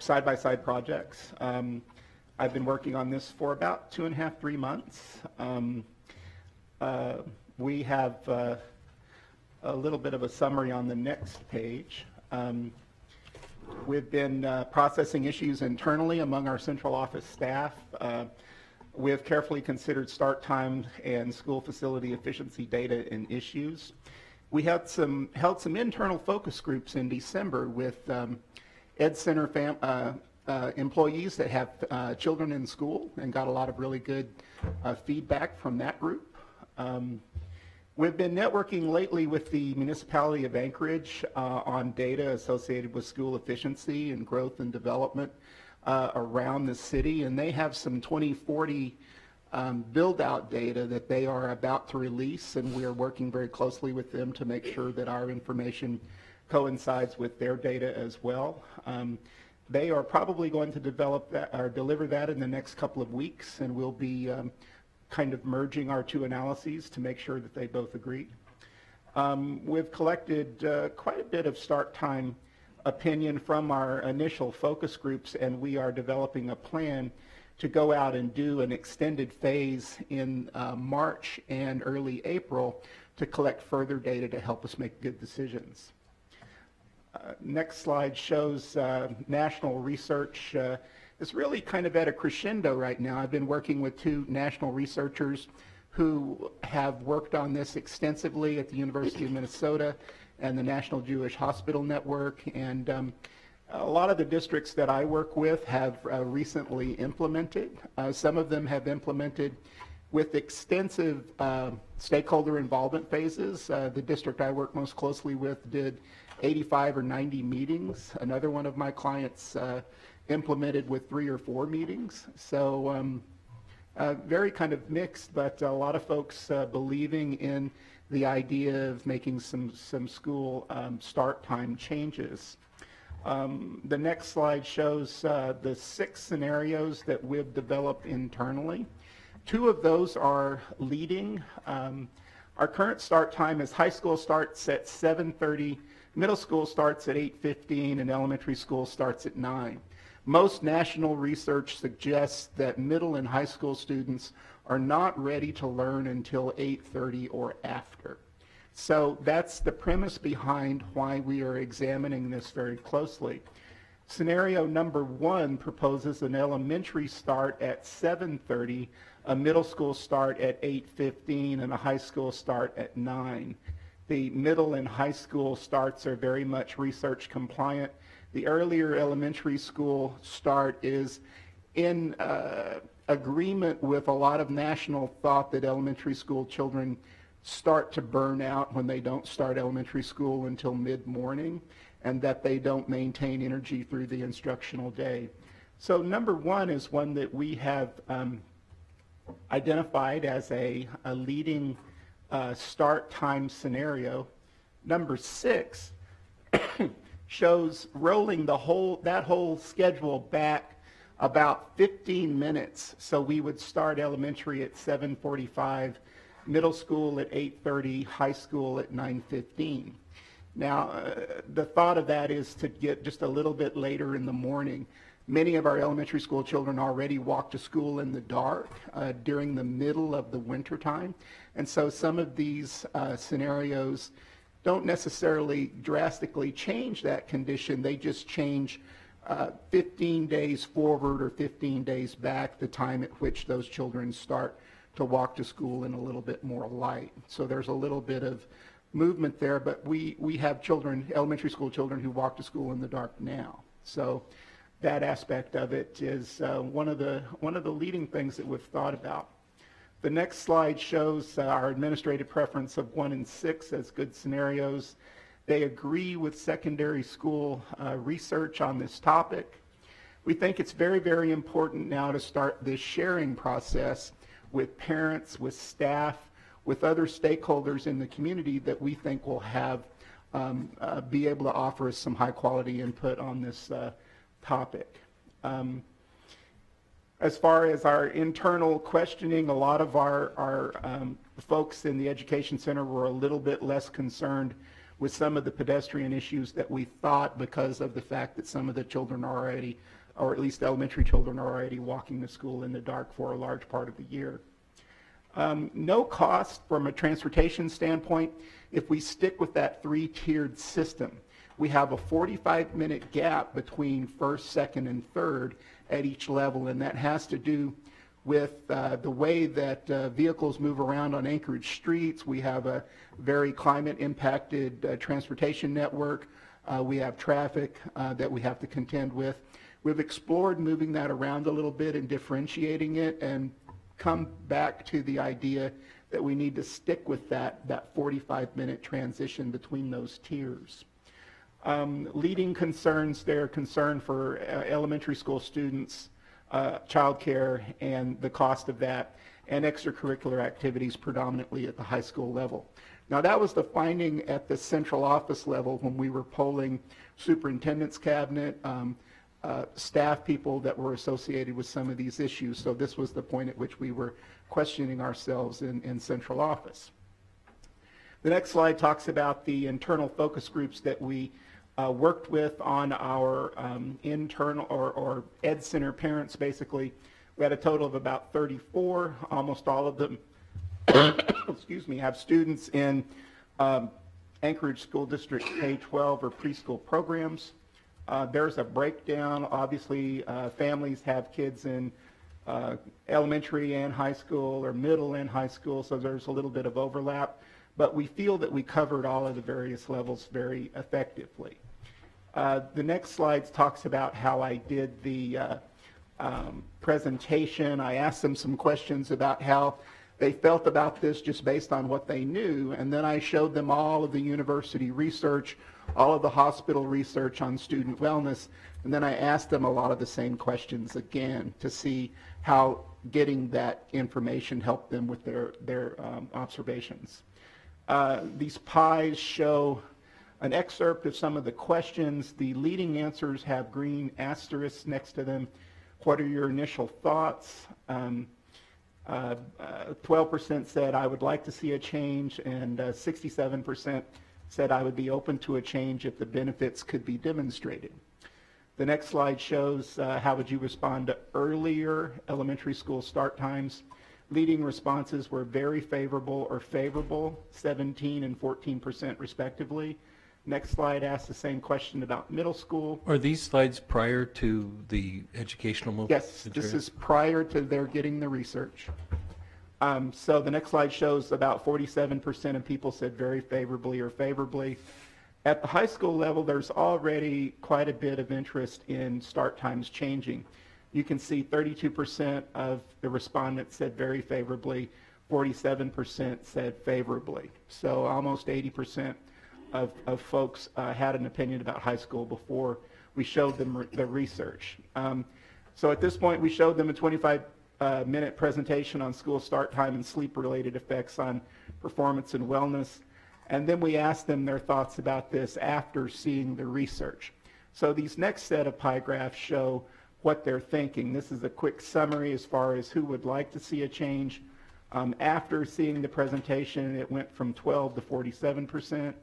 side-by-side projects. I've been working on this for about 2.5, 3 months. We have a little bit of a summary on the next page. We've been processing issues internally among our central office staff. We have carefully considered start times and school facility efficiency data and issues. We held some internal focus groups in December with Ed Center employees that have children in school and got a lot of really good feedback from that group. We've been networking lately with the municipality of Anchorage on data associated with school efficiency and growth and development around the city, and they have some 2040 build-out data that they are about to release, and we are working very closely with them to make sure that our information coincides with their data as well. They are probably going to develop that or deliver that in the next couple of weeks, and we'll be kind of merging our two analyses to make sure that they both agree. We've collected quite a bit of start time opinion from our initial focus groups, and we are developing a plan to go out and do an extended phase in March and early April to collect further data to help us make good decisions. Next slide shows national research. It's really kind of at a crescendo right now. I've been working with two national researchers who have worked on this extensively at the University of Minnesota and the National Jewish Hospital Network, and a lot of the districts that I work with have recently implemented. Some of them have implemented with extensive stakeholder involvement phases. The district I work most closely with did 85 or 90 meetings. Another one of my clients implemented with 3 or 4 meetings. So very kind of mixed, but a lot of folks believing in the idea of making some school start time changes. The next slide shows the 6 scenarios that we've developed internally. 2 of those are leading. Our current start time is high school starts at 7:30, middle school starts at 8:15, and elementary school starts at 9. Most national research suggests that middle and high school students are not ready to learn until 8:30 or after. So that's the premise behind why we are examining this very closely. Scenario number 1 proposes an elementary start at 7:30, a middle school start at 8:15, and a high school start at 9. The middle and high school starts are very much research compliant. The earlier elementary school start is in agreement with a lot of national thought that elementary school children start to burn out when they don't start elementary school until mid-morning. and that they don't maintain energy through the instructional day. So number one is one that we have identified as a leading start time scenario. Number 6 shows rolling that whole schedule back about 15 minutes. So we would start elementary at 7:45, middle school at 8:30, high school at 9:15. Now, the thought of that is to get just a little bit later in the morning. Many of our elementary school children already walk to school in the dark during the middle of the winter time. And so some of these scenarios don't necessarily drastically change that condition. They just change 15 days forward or 15 days back, the time at which those children start to walk to school in a little bit more light. So there's a little bit of movement there, but we have children, elementary school children, who walk to school in the dark now. So that aspect of it is one of the leading things that we've thought about. The next slide shows our administrative preference of 1 and 6 as good scenarios. They agree with secondary school research on this topic. We think it's very, very important now to start this sharing process with parents, with staff, with other stakeholders in the community that we think will have be able to offer us some high quality input on this topic. As far as our internal questioning, a lot of our folks in the Education Center were a little bit less concerned with some of the pedestrian issues that we thought, because of the fact that some of the children are already, or at least elementary children, are already walking to school in the dark for a large part of the year. No cost from a transportation standpoint if we stick with that 3-tiered system. We have a 45-minute gap between first, second, and third at each level, and that has to do with the way that vehicles move around on Anchorage streets. We have a very climate-impacted transportation network. We have traffic that we have to contend with. We've explored moving that around a little bit and differentiating it, and come back to the idea that we need to stick with that 45-minute transition between those tiers. Leading concerns, they're concerned for elementary school students, childcare and the cost of that, and extracurricular activities predominantly at the high school level. Now that was the finding at the central office level when we were polling superintendent's cabinet, staff people that were associated with some of these issues. So this was the point at which we were questioning ourselves in central office. The next slide talks about the internal focus groups that we worked with on our internal or Ed Center parents, basically. We had a total of about 34. Almost all of them excuse me, have students in Anchorage School District K-12 or preschool programs. There's a breakdown. Obviously, families have kids in elementary and high school, or middle and high school, so there's a little bit of overlap. But we feel that we covered all of the various levels very effectively. The next slide talks about how I did the presentation. I asked them some questions about how they felt about this just based on what they knew, and then I showed them all of the university research, all of the hospital research on student wellness, and then I asked them a lot of the same questions again to see how getting that information helped them with their observations. These pies show an excerpt of some of the questions. The leading answers have green asterisks next to them. What are your initial thoughts? 12% said I would like to see a change, and 67% said I would be open to a change if the benefits could be demonstrated. The next slide shows how would you respond to earlier elementary school start times. Leading responses were very favorable or favorable, 17 and 14% respectively. Next slide asks the same question about middle school. Are these slides prior to the educational movement? Yes, this is prior to their getting the research. So the next slide shows about 47% of people said very favorably or favorably. At the high school level, there's already quite a bit of interest in start times changing. You can see 32% of the respondents said very favorably, 47% said favorably. So almost 80% of folks had an opinion about high school before we showed them the research. So at this point, we showed them a 25-minute presentation on school start time and sleep-related effects on performance and wellness. And then we asked them their thoughts about this after seeing the research. So these next set of pie graphs show what they're thinking. This is a quick summary as far as who would like to see a change. After seeing the presentation, it went from 12 to 47%.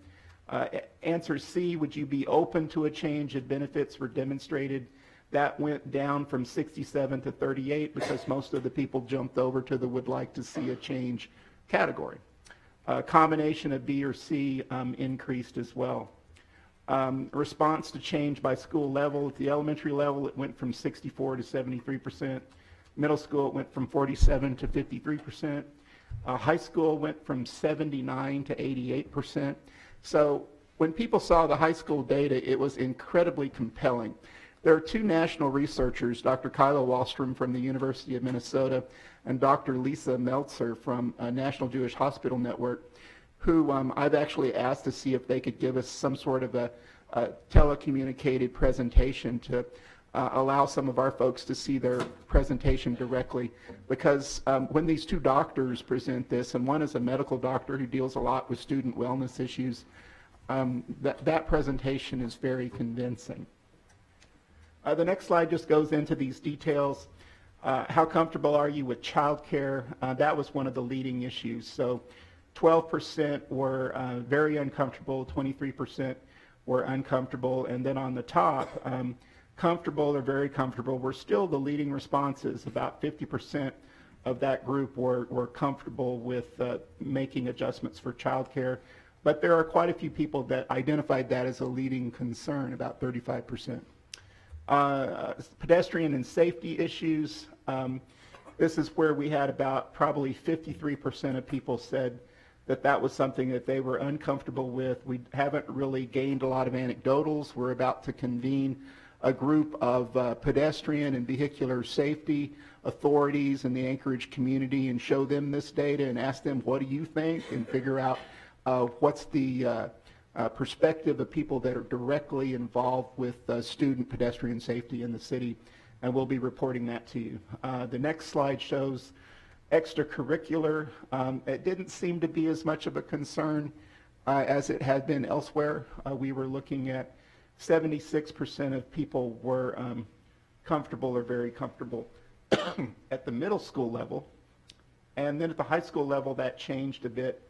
Answer C, would you be open to a change if benefits were demonstrated? That went down from 67 to 38 because most of the people jumped over to the would like to see a change category. A combination of B or C increased as well. Response to change by school level. At the elementary level, it went from 64 to 73%. Middle school, it went from 47 to 53%. High school went from 79 to 88%. So when people saw the high school data, it was incredibly compelling. There are two national researchers, Dr. Kyla Wallstrom from the University of Minnesota and Dr. Lisa Meltzer from National Jewish Hospital Network, who I've actually asked to see if they could give us some sort of a telecommunicated presentation to allow some of our folks to see their presentation directly. Because when these two doctors present this, and one is a medical doctor who deals a lot with student wellness issues, that presentation is very convincing. The next slide just goes into these details. How comfortable are you with childcare? That was one of the leading issues. So 12% were very uncomfortable, 23% were uncomfortable, and then on the top, comfortable or very comfortable were still the leading responses. About 50% of that group were comfortable with making adjustments for childcare, but there are quite a few people that identified that as a leading concern, about 35%. Pedestrian and safety issues. This is where we had about probably 53% of people said that that was something that they were uncomfortable with. We haven't really gained a lot of anecdotals. We're about to convene a group of pedestrian and vehicular safety authorities in the Anchorage community and show them this data and ask them, what do you think, and figure out what's the perspective of people that are directly involved with student pedestrian safety in the city, and we'll be reporting that to you. The next slide shows extracurricular. It didn't seem to be as much of a concern as it had been elsewhere. We were looking at 76% of people were comfortable or very comfortable at the middle school level, and then at the high school level that changed a bit,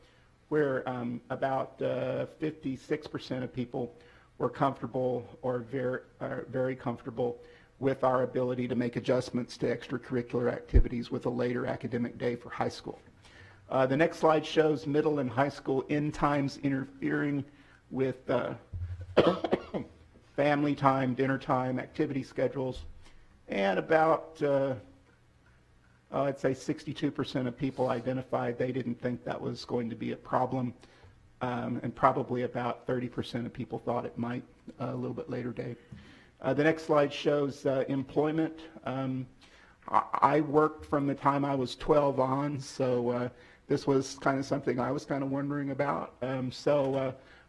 where about 56% of people were comfortable or very comfortable with our ability to make adjustments to extracurricular activities with a later academic day for high school. The next slide shows middle and high school end times interfering with family time, dinner time, activity schedules, and about I'd say 62% of people identified they didn't think that was going to be a problem, and probably about 30% of people thought it might a little bit later date. The next slide shows employment. I worked from the time I was 12 on, so this was kind of something I was kind of wondering about.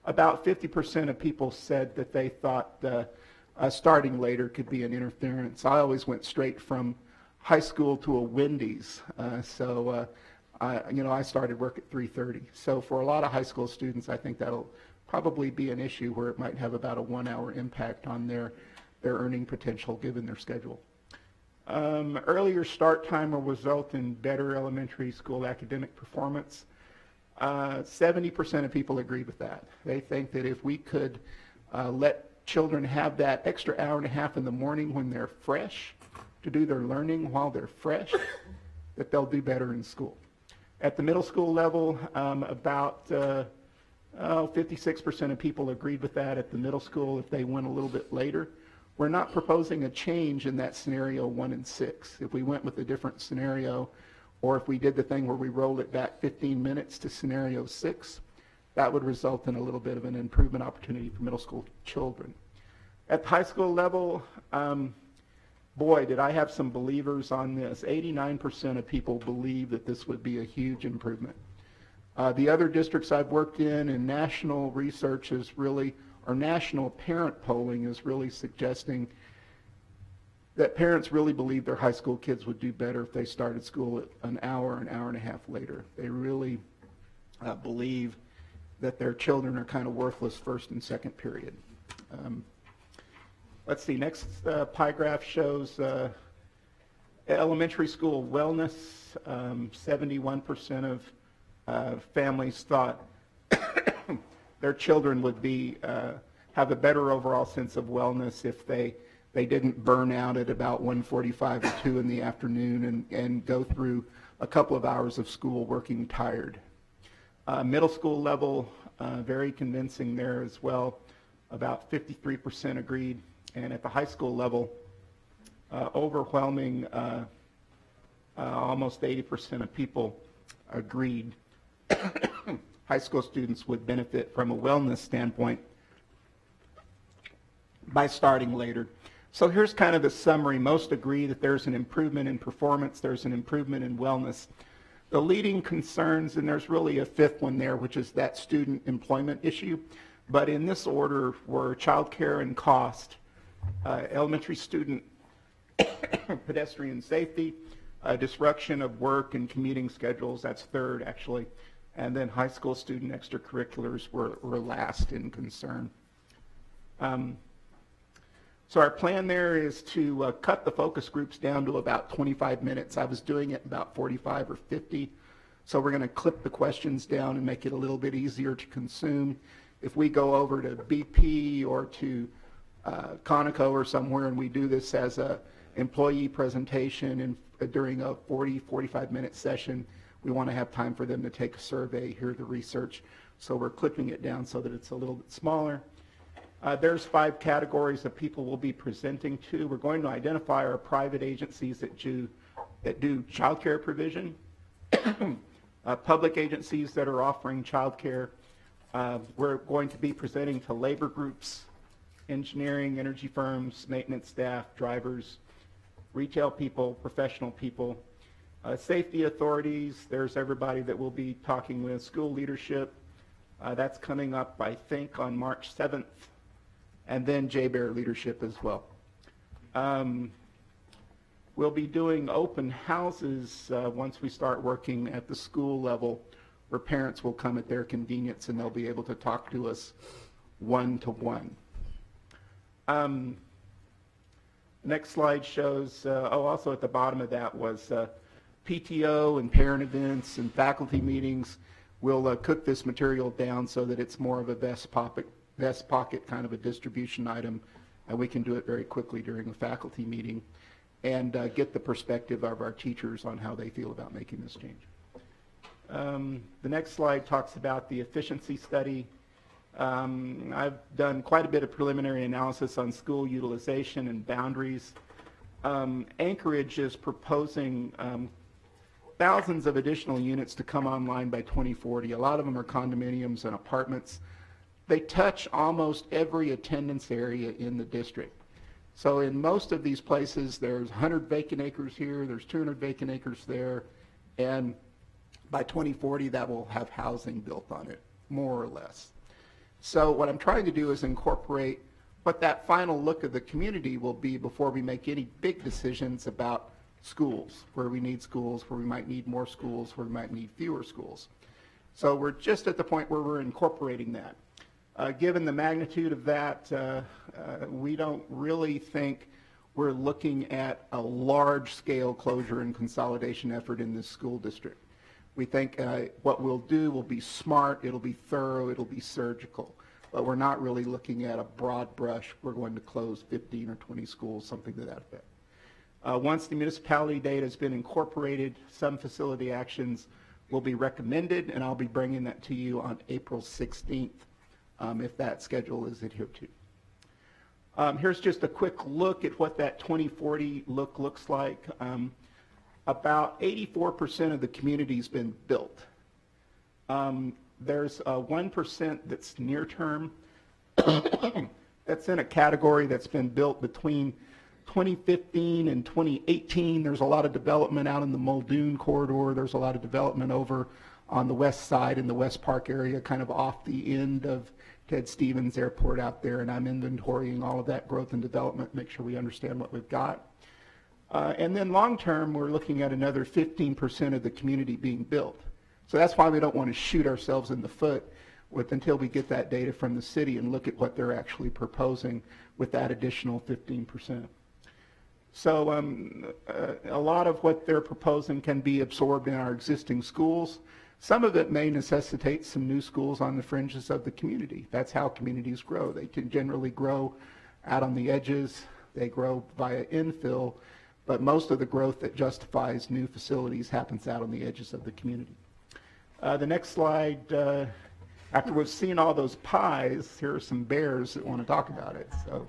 About 50% of people said that they thought starting later could be an interference. I always went straight from high school to a Wendy's, I started work at 3:30. So for a lot of high school students, I think that'll probably be an issue where it might have about a 1-hour impact on their earning potential given their schedule. Earlier start time will result in better elementary school academic performance. 70% of people agree with that. They think that if we could let children have that extra hour and a half in the morning when they're fresh to do their learning while they're fresh, that they'll do better in school. At the middle school level, about 56% of people agreed with that at the middle school if they went a little bit later. We're not proposing a change in that scenario 1 and 6. If we went with a different scenario, or if we did the thing where we rolled it back 15 minutes to scenario 6, that would result in a little bit of an improvement opportunity for middle school children. At the high school level, boy, did I have some believers on this. 89% of people believe that this would be a huge improvement. The other districts I've worked in, and national research is really, or national parent polling is really suggesting that parents really believe their high school kids would do better if they started school at an hour and a half later. They really believe that their children are kind of worthless first and second period. Let's see, next pie graph shows elementary school wellness. 71% of families thought their children would be have a better overall sense of wellness if they didn't burn out at about 1:45 or 2 in the afternoon and go through a couple of hours of school working tired. Middle school level, very convincing there as well. About 53% agreed. And at the high school level, overwhelming, almost 80% of people agreed high school students would benefit from a wellness standpoint by starting later. So here's kind of the summary. Most agree that there's an improvement in performance, there's an improvement in wellness. The leading concerns, and there's really a fifth one there, which is that student employment issue. But in this order were childcare and cost, elementary student pedestrian safety, disruption of work and commuting schedules, that's third actually, and then high school student extracurriculars were last in concern. So our plan there is to cut the focus groups down to about 25 minutes. I was doing it about 45 or 50. So we're going to clip the questions down and make it a little bit easier to consume. If we go over to BP or to Conoco or somewhere and we do this as a employee presentation and during a 45 minute session, we want to have time for them to take a survey, hear the research. So we're clipping it down so that it's a little bit smaller. There's 5 categories that people will be presenting to. We're going to identify our private agencies that do child care provision, public agencies that are offering child care. We're going to be presenting to labor groups, engineering, energy firms, maintenance staff, drivers, retail people, professional people, safety authorities. There's everybody that we'll be talking with, school leadership. That's coming up, I think, on March 7th. And then JBEAR leadership as well. We'll be doing open houses once we start working at the school level, where parents will come at their convenience and they'll be able to talk to us one-to-one. Next slide shows, also at the bottom of that was PTO and parent events and faculty meetings. We'll cook this material down so that it's more of a vest pocket kind of a distribution item, and we can do it very quickly during a faculty meeting and get the perspective of our teachers on how they feel about making this change. The next slide talks about the efficiency study. I've done quite a bit of preliminary analysis on school utilization and boundaries. Anchorage is proposing thousands of additional units to come online by 2040. A lot of them are condominiums and apartments. They touch almost every attendance area in the district. So in most of these places, there's 100 vacant acres here, there's 200 vacant acres there, and by 2040, that will have housing built on it, more or less. So what I'm trying to do is incorporate what that final look of the community will be before we make any big decisions about schools, where we need schools, where we might need more schools, where we might need fewer schools. So we're just at the point where we're incorporating that. Given the magnitude of that, we don't really think we're looking at a large-scale closure and consolidation effort in this school district. We think what we'll do will be smart, it'll be thorough, it'll be surgical, but we're not really looking at a broad brush. We're going to close 15 or 20 schools, something to that effect. Once the municipality data has been incorporated, some facility actions will be recommended, and I'll be bringing that to you on April 16th. If that schedule is adhered to. Here's just a quick look at what that 2040 look looks like. About 84% of the community's been built. There's 1% that's near term. That's in a category that's been built between 2015 and 2018. There's a lot of development out in the Muldoon corridor. There's a lot of development over on the west side in the West Park area, kind of off the end of Ted Stevens Airport out there, and I'm inventorying all of that growth and development, make sure we understand what we've got. And then long term, we're looking at another 15% of the community being built. So that's why we don't want to shoot ourselves in the foot until we get that data from the city and look at what they're actually proposing with that additional 15%. So a lot of what they're proposing can be absorbed in our existing schools. Some of it may necessitate some new schools on the fringes of the community. That's how communities grow. They can generally grow out on the edges. They grow via infill, but most of the growth that justifies new facilities happens out on the edges of the community. The next slide, after we've seen all those pies, here are some bears that want to talk about it. So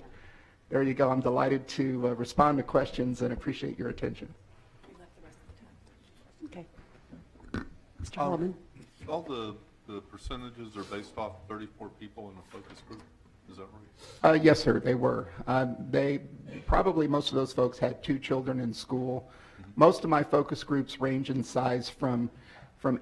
there you go. I'm delighted to respond to questions and appreciate your attention. Okay. Mr. Holleman? All the percentages are based off 34 people in a focus group, is that right? Yes, sir, they were. Probably most of those folks had 2 children in school. Most of my focus groups range in size from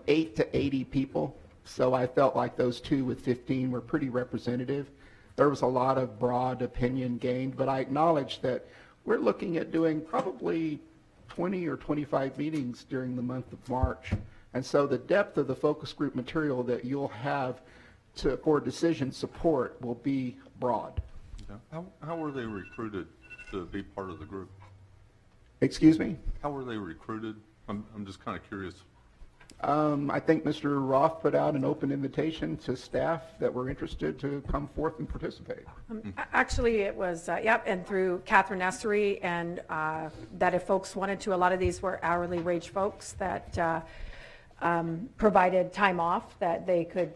8 to 80 people, so I felt like those 2 with 15 were pretty representative. There was a lot of broad opinion gained, but I acknowledge that we're looking at doing probably 20 or 25 meetings during the month of March. And so the depth of the focus group material that you'll have for decision support will be broad. Yeah. How were they recruited to be part of the group? Excuse me? How were they recruited? I'm just kind of curious. I think Mr. Roth put out an open invitation to staff that were interested to come forth and participate. Actually, it was, yep, and through Catherine Estery, and that if folks wanted to, a lot of these were hourly wage folks that provided time off that they could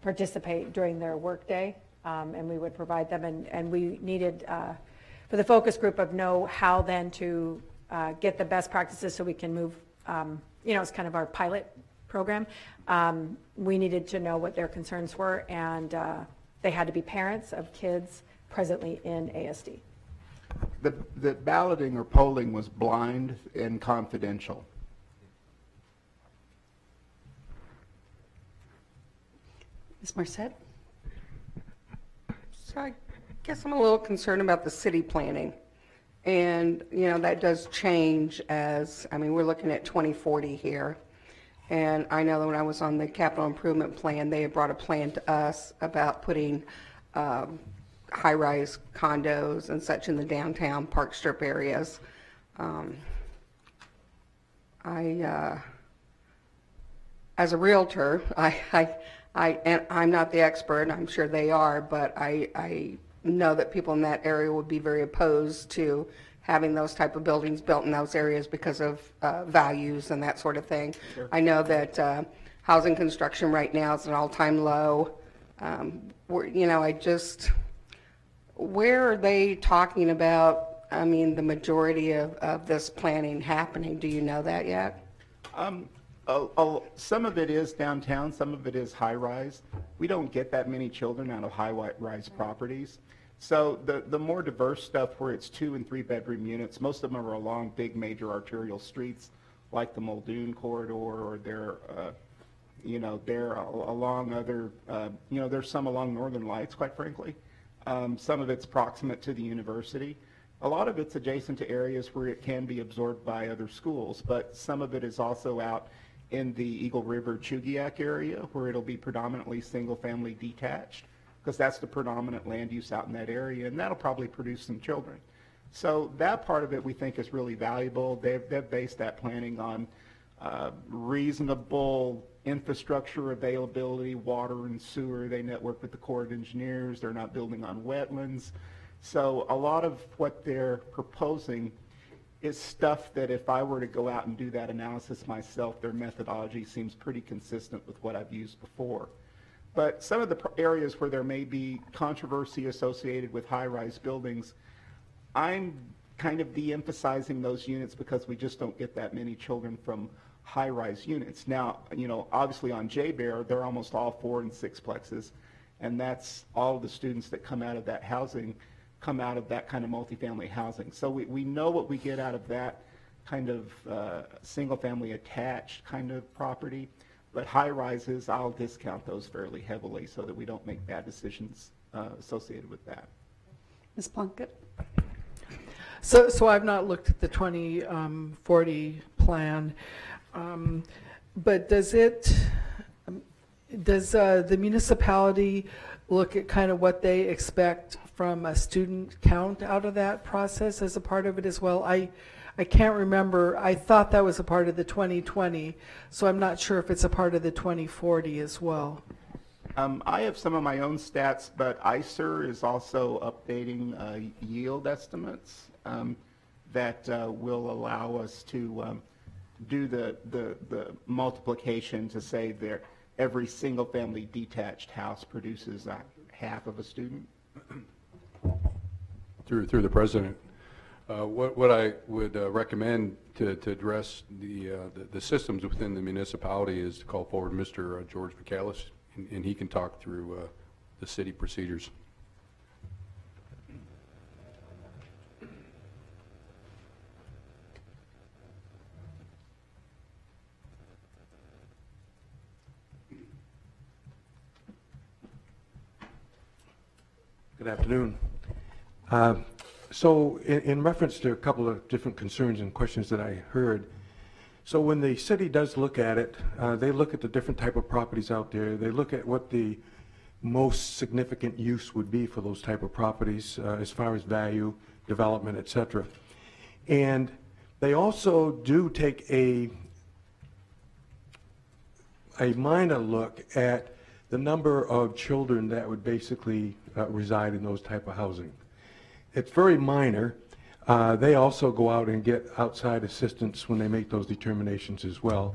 participate during their workday, and we would provide them, and we needed, for the focus group, of know how then to get the best practices so we can move, it's kind of our pilot program. We needed to know what their concerns were, and they had to be parents of kids presently in ASD. The balloting or polling was blind and confidential. Ms. Marsett? So I guess I'm a little concerned about the city planning. And, that does change as, we're looking at 2040 here. And I know that when I was on the capital improvement plan, they had brought a plan to us about putting high-rise condos and such in the downtown park strip areas. As a realtor, and I'm not the expert, I'm sure they are, but I know that people in that area would be very opposed to having those type of buildings built in those areas because of values and that sort of thing. Sure. I know that housing construction right now is an all-time low. Where are they talking about, the majority of this planning happening? Do you know that yet? Some of it is downtown, some of it is high-rise. We don't get that many children out of high-rise properties. So the more diverse stuff where it's 2 and 3 bedroom units, most of them are along big major arterial streets like the Muldoon corridor, or they're along other, there's some along Northern Lights, quite frankly. Some of it's proximate to the university. A lot of it's adjacent to areas where it can be absorbed by other schools, but some of it is also out in the Eagle River Chugiak area where it'll be predominantly single family detached, because that's the predominant land use out in that area, and that'll probably produce some children. So that part of it we think is really valuable. They've based that planning on reasonable infrastructure availability, water and sewer. They network with the Corps of Engineers. They're not building on wetlands. So a lot of what they're proposing is stuff that if I were to go out and do that analysis myself, their methodology seems pretty consistent with what I've used before. But some of the areas where there may be controversy associated with high-rise buildings, I'm kind of de-emphasizing those units because we just don't get that many children from high-rise units. Now, obviously on J-Bear, they're almost all 4 and 6 plexes, and that's all of the students that come out of that housing come out of that kind of multifamily housing. So we know what we get out of that kind of single-family attached kind of property. But high rises, I'll discount those fairly heavily so that we don't make bad decisions associated with that. Ms. Plunkett? So I've not looked at the 2040 plan, but does the municipality look at kind of what they expect from a student count out of that process as a part of it as well? I can't remember. I thought that was a part of the 2020, so I'm not sure if it's a part of the 2040 as well. I have some of my own stats, but ICER is also updating yield estimates that will allow us to do the multiplication to say that every single-family detached house produces half of a student. Through the president, what I would recommend to address the systems within the municipality is to call forward Mr. George McAllis, and he can talk through the city procedures. Good afternoon. So in reference to a couple of different concerns and questions that I heard, so when the city does look at it, they look at the different type of properties out there. They look at what the most significant use would be for those type of properties as far as value, development, et cetera. And they also do take a minor look at the number of children that would basically reside in those type of housing. It's very minor. They also go out and get outside assistance when they make those determinations as well.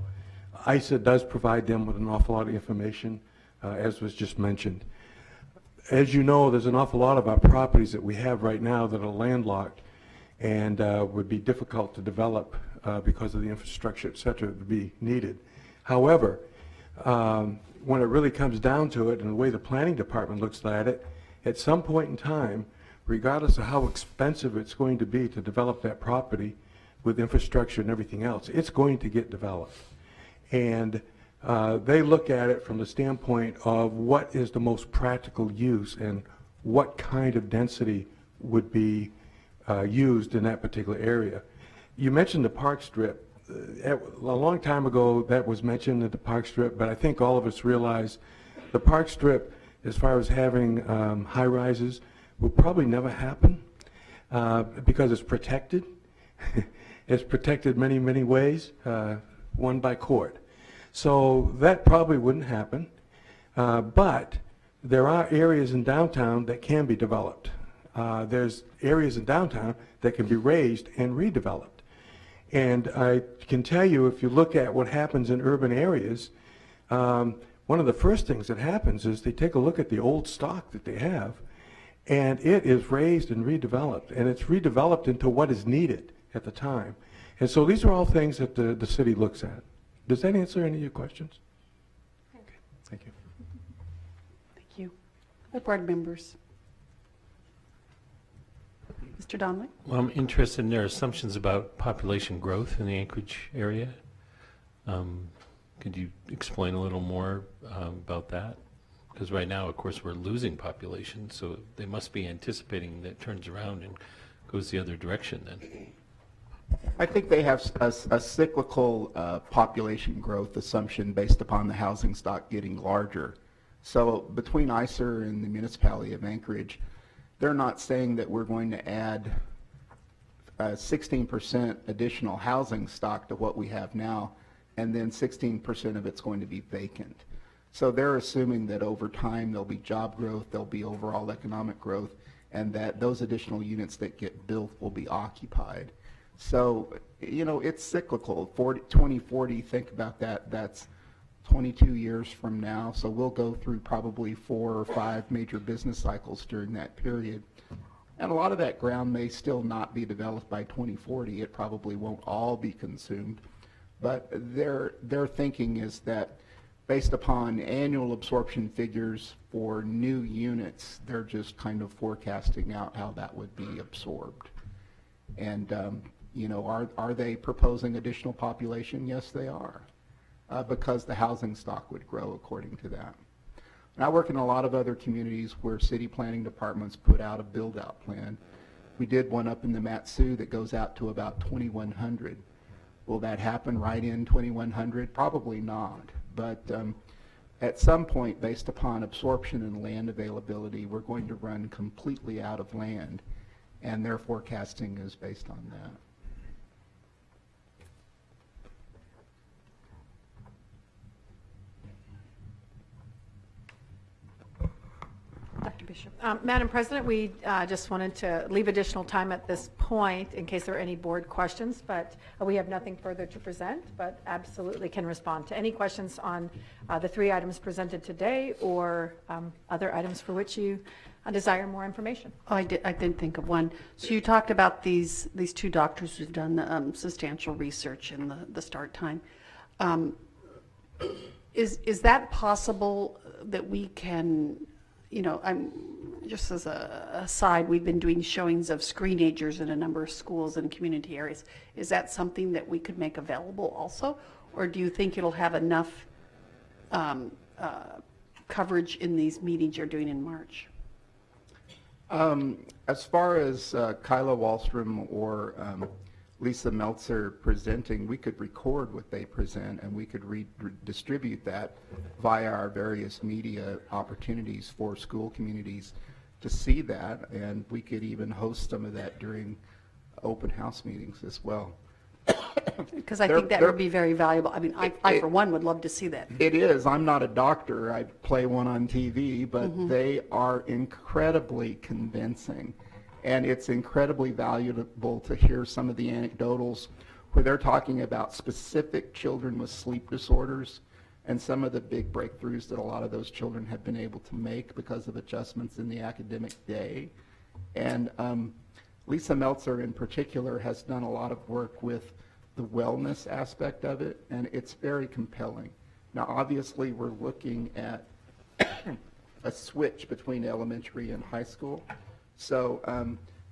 ISA does provide them with an awful lot of information, as was just mentioned. As you know, there's an awful lot of our properties that we have right now that are landlocked and would be difficult to develop because of the infrastructure, et cetera, that would be needed. However, when it really comes down to it and the way the planning department looks at it, at some point in time, regardless of how expensive it's going to be to develop that property with infrastructure and everything else, it's going to get developed. And they look at it from the standpoint of what is the most practical use and what kind of density would be used in that particular area. You mentioned the park strip. A long time ago that was mentioned at the park strip, but I think all of us realize the park strip, as far as having high rises, will probably never happen because it's protected. It's protected many, many ways, one by court. So that probably wouldn't happen. But there are areas in downtown that can be developed. There's areas in downtown that can be raised and redeveloped. And I can tell you, if you look at what happens in urban areas, one of the first things that happens is they take a look at the old stock that they have, and it is raised and redeveloped, and it's redeveloped into what is needed at the time. And so these are all things that the city looks at. Does that answer any of your questions? Okay, thank you. Thank you. Other board members? Mr. Donley? Well, I'm interested in their assumptions about population growth in the Anchorage area. Could you explain a little more about that? Because right now, of course, we're losing population, so they must be anticipating that turns around and goes the other direction then. I think they have a cyclical population growth assumption based upon the housing stock getting larger. So between ICER and the municipality of Anchorage, they're not saying that we're going to add 16% additional housing stock to what we have now, and then 16% of it's going to be vacant. So they're assuming that over time there'll be job growth, there'll be overall economic growth, and that those additional units that get built will be occupied. So, you know, it's cyclical. 2040, think about that, that's 22 years from now. So we'll go through probably 4 or 5 major business cycles during that period. And a lot of that ground may still not be developed by 2040. It probably won't all be consumed. But their thinking is that based upon annual absorption figures for new units, they're just kind of forecasting out how that would be absorbed. And, you know, are they proposing additional population? Yes, they are. because the housing stock would grow according to that. And I work in a lot of other communities where city planning departments put out a build-out plan. We did one up in the Matsu that goes out to about 2,100. Will that happen right in 2,100? Probably not. But at some point, based upon absorption and land availability, we're going to run completely out of land, and their forecasting is based on that. Dr. Bishop. Madam President, we just wanted to leave additional time at this point in case there are any board questions, but we have nothing further to present, but absolutely can respond to any questions on the 3 items presented today or other items for which you desire more information. Oh, I did think of one. So you talked about these 2 doctors who've done substantial research in the start time. Is that possible that we can, you know, I'm just as a aside, we've been doing showings of screenagers in a number of schools and community areas. Is that something that we could make available also? Or do you think it'll have enough coverage in these meetings you're doing in March? As far as Kyla Wallstrom or Lisa Meltzer presenting, we could record what they present and we could distribute that via our various media opportunities for school communities to see that, and we could even host some of that during open house meetings as well. Because I think that would be very valuable. I mean, I for one would love to see that. It is. I'm not a doctor. I play one on TV, but they are incredibly convincing. And it's incredibly valuable to hear some of the anecdotals where they're talking about specific children with sleep disorders and some of the big breakthroughs that a lot of those children have been able to make because of adjustments in the academic day. And Lisa Meltzer in particular has done a lot of work with the wellness aspect of it, and it's very compelling. Now, obviously, we're looking at a switch between elementary and high school. So,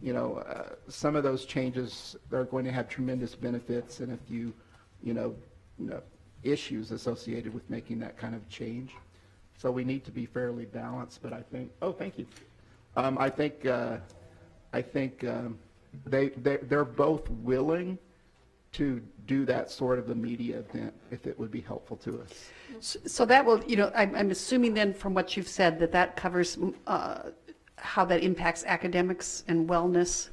you know, some of those changes are going to have tremendous benefits and a few, you know, issues associated with making that kind of change. So we need to be fairly balanced, but I think, oh, thank you. I think they're both willing to do that sort of a media event if it would be helpful to us. So that will, you know, I'm assuming then from what you've said that covers how that impacts academics and wellness.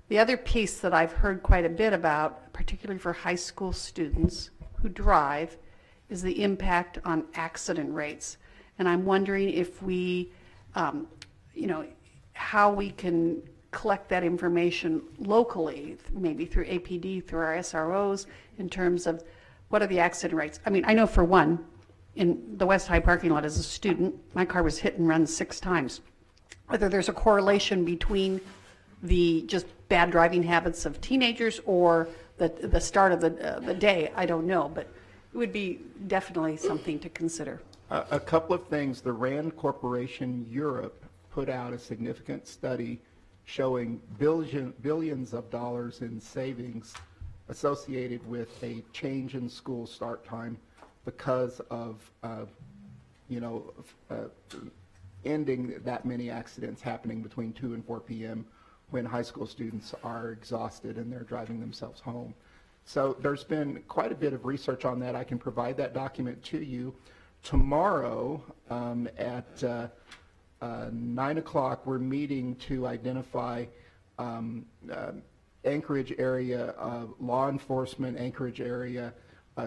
The other piece that I've heard quite a bit about, particularly for high school students who drive, is the impact on accident rates. And I'm wondering if we, you know, how we can collect that information locally, maybe through APD, through our SROs, in terms of what are the accident rates. I mean, I know for one, in the West High parking lot as a student, my car was hit and run 6 times. Whether there's a correlation between the just bad driving habits of teenagers or the start of the day, I don't know, but it would be definitely something to consider. A couple of things. The RAND Corporation Europe put out a significant study showing billions of dollars in savings associated with a change in school start time because of, you know, ending that many accidents happening between 2 and 4 p.m. when high school students are exhausted and they're driving themselves home. So there's been quite a bit of research on that. I can provide that document to you. Tomorrow at 9 o'clock, we're meeting to identify Anchorage area law enforcement, Anchorage area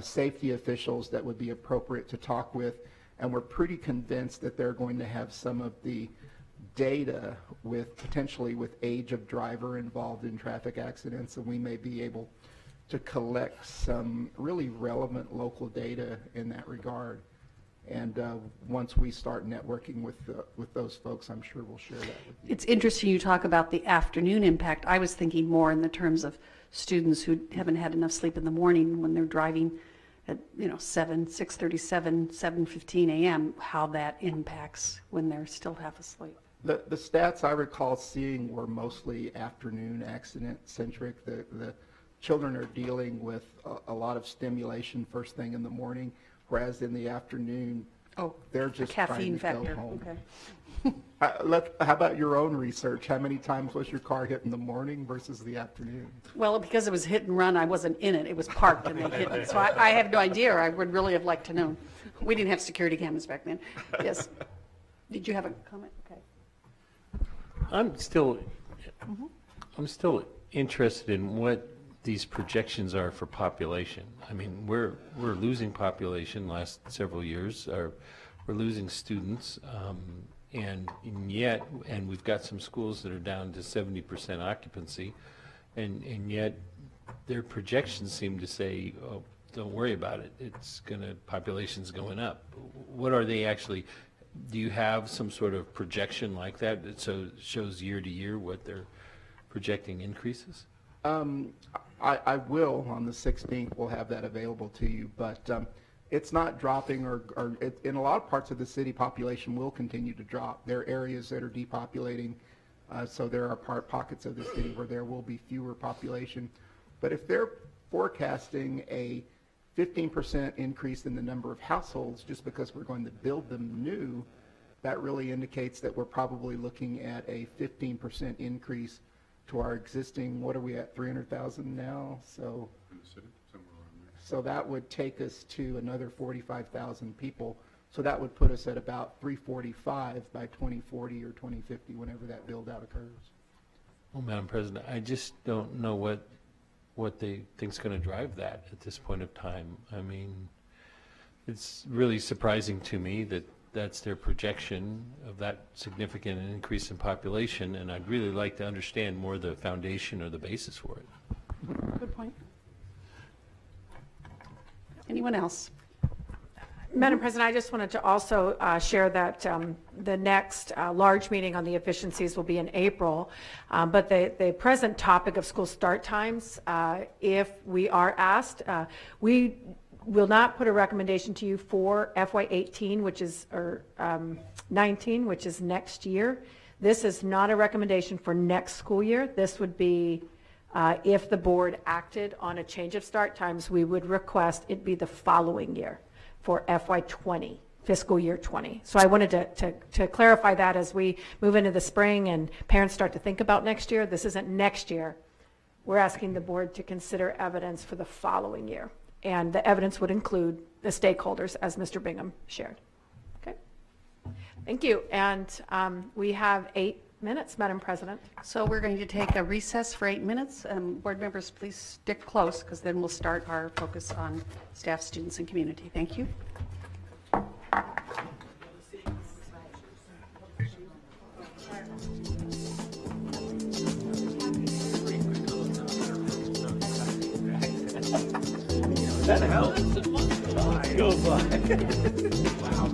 safety officials that would be appropriate to talk with. And we're pretty convinced that they're going to have some of the data with potentially with age of driver involved in traffic accidents, and we may be able to collect some really relevant local data in that regard. And once we start networking with those folks, I'm sure we'll share that with you. It's interesting you talk about the afternoon impact. I was thinking more in the terms of students who haven't had enough sleep in the morning when they're driving at 6:37, 7:15 a.m., how that impacts when they're still half asleep. The stats I recall seeing were mostly afternoon accident centric. The children are dealing with a lot of stimulation first thing in the morning. whereas in the afternoon, Oh, they're the just caffeine trying to go factor, home. okay. How about your own research? How many times was your car hit in the morning versus the afternoon? Well, because it was hit and run, I wasn't in it. It was parked and they hit it. So I have no idea. I would really have liked to know. We didn't have security cameras back then. Yes. Did you have a comment? Okay. I'm still interested in what these projections are for population. I mean, we're losing population last several years. We're losing students, and yet we've got some schools that are down to 70% occupancy, and yet their projections seem to say, oh, don't worry about it. Population's going up. What are they actually? Do you have some sort of projection like that so it shows year to year what they're projecting increases? I will, on the 16th, we'll have that available to you, but it's not dropping, in a lot of parts of the city, population will continue to drop. There are areas that are depopulating, so there are pockets of the city where there will be fewer population. But if they're forecasting a 15% increase in the number of households just because we're going to build them new, that really indicates that we're probably looking at a 15% increase to our existing, what are we at, 300,000 now? So that would take us to another 45,000 people. So that would put us at about 345 by 2040 or 2050, whenever that build out occurs. Well, Madam President, I just don't know what they think's going to drive that at this point of time. I mean, it's really surprising to me that that's their projection of that significant increase in population, and I'd really like to understand more the foundation or the basis for it. Good point. Anyone else? Madam President, I just wanted to also share that the next large meeting on the efficiencies will be in April, but the present topic of school start times, if we are asked, we will not put a recommendation to you for FY18, which is, or 19, which is next year. This is not a recommendation for next school year. This would be, if the board acted on a change of start times, we would request it be the following year for FY20, fiscal year 20. So I wanted to clarify that as we move into the spring and parents start to think about next year. This isn't next year. We're asking the board to consider evidence for the following year. And the evidence would include the stakeholders, as Mr. Bingham shared. Okay. Thank you. And we have 8 minutes, Madam President. So we're going to take a recess for 8 minutes. Board members, please stick close, because then we'll start our focus on staff, students, and community. Thank you. That helps. Go by. Wow.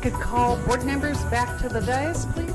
Could call board members back to the dais, please.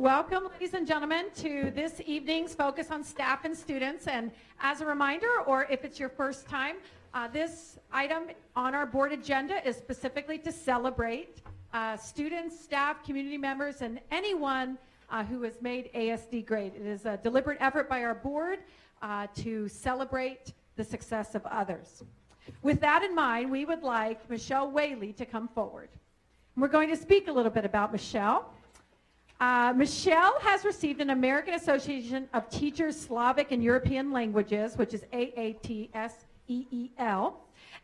Welcome, ladies and gentlemen, to this evening's Focus on Staff and Students. And as a reminder, or if it's your first time, this item on our board agenda is specifically to celebrate students, staff, community members, and anyone who has made ASD great. It is a deliberate effort by our board to celebrate the success of others. With that in mind, we would like Michelle Whaley to come forward. We're going to speak a little bit about Michelle. Michelle has received an American Association of Teachers Slavic and European Languages, which is AATSEEL,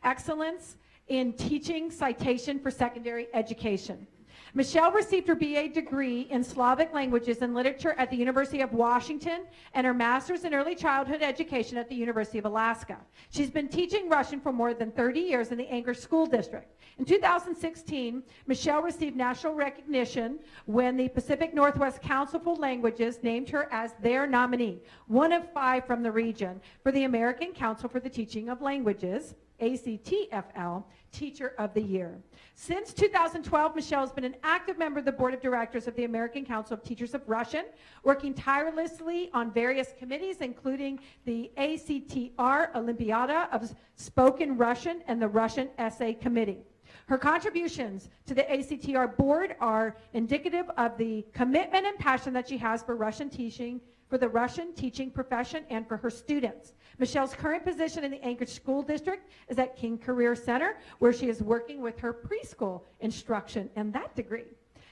Excellence in Teaching Citation for Secondary Education. Michelle received her BA degree in Slavic Languages and Literature at the University of Washington and her Master's in Early Childhood Education at the University of Alaska. She's been teaching Russian for more than 30 years in the Anchorage School District. In 2016, Michelle received national recognition when the Pacific Northwest Council for Languages named her as their nominee, one of 5 from the region, for the American Council for the Teaching of Languages, ACTFL, Teacher of the Year. Since 2012, Michelle has been an active member of the Board of Directors of the American Council of Teachers of Russian, working tirelessly on various committees, including the ACTR Olympiada of Spoken Russian and the Russian Essay Committee. Her contributions to the ACTR board are indicative of the commitment and passion that she has for Russian teaching, for the Russian teaching profession, and for her students. Michelle's current position in the Anchorage School District is at King Career Center, where she is working with her preschool instruction and that degree.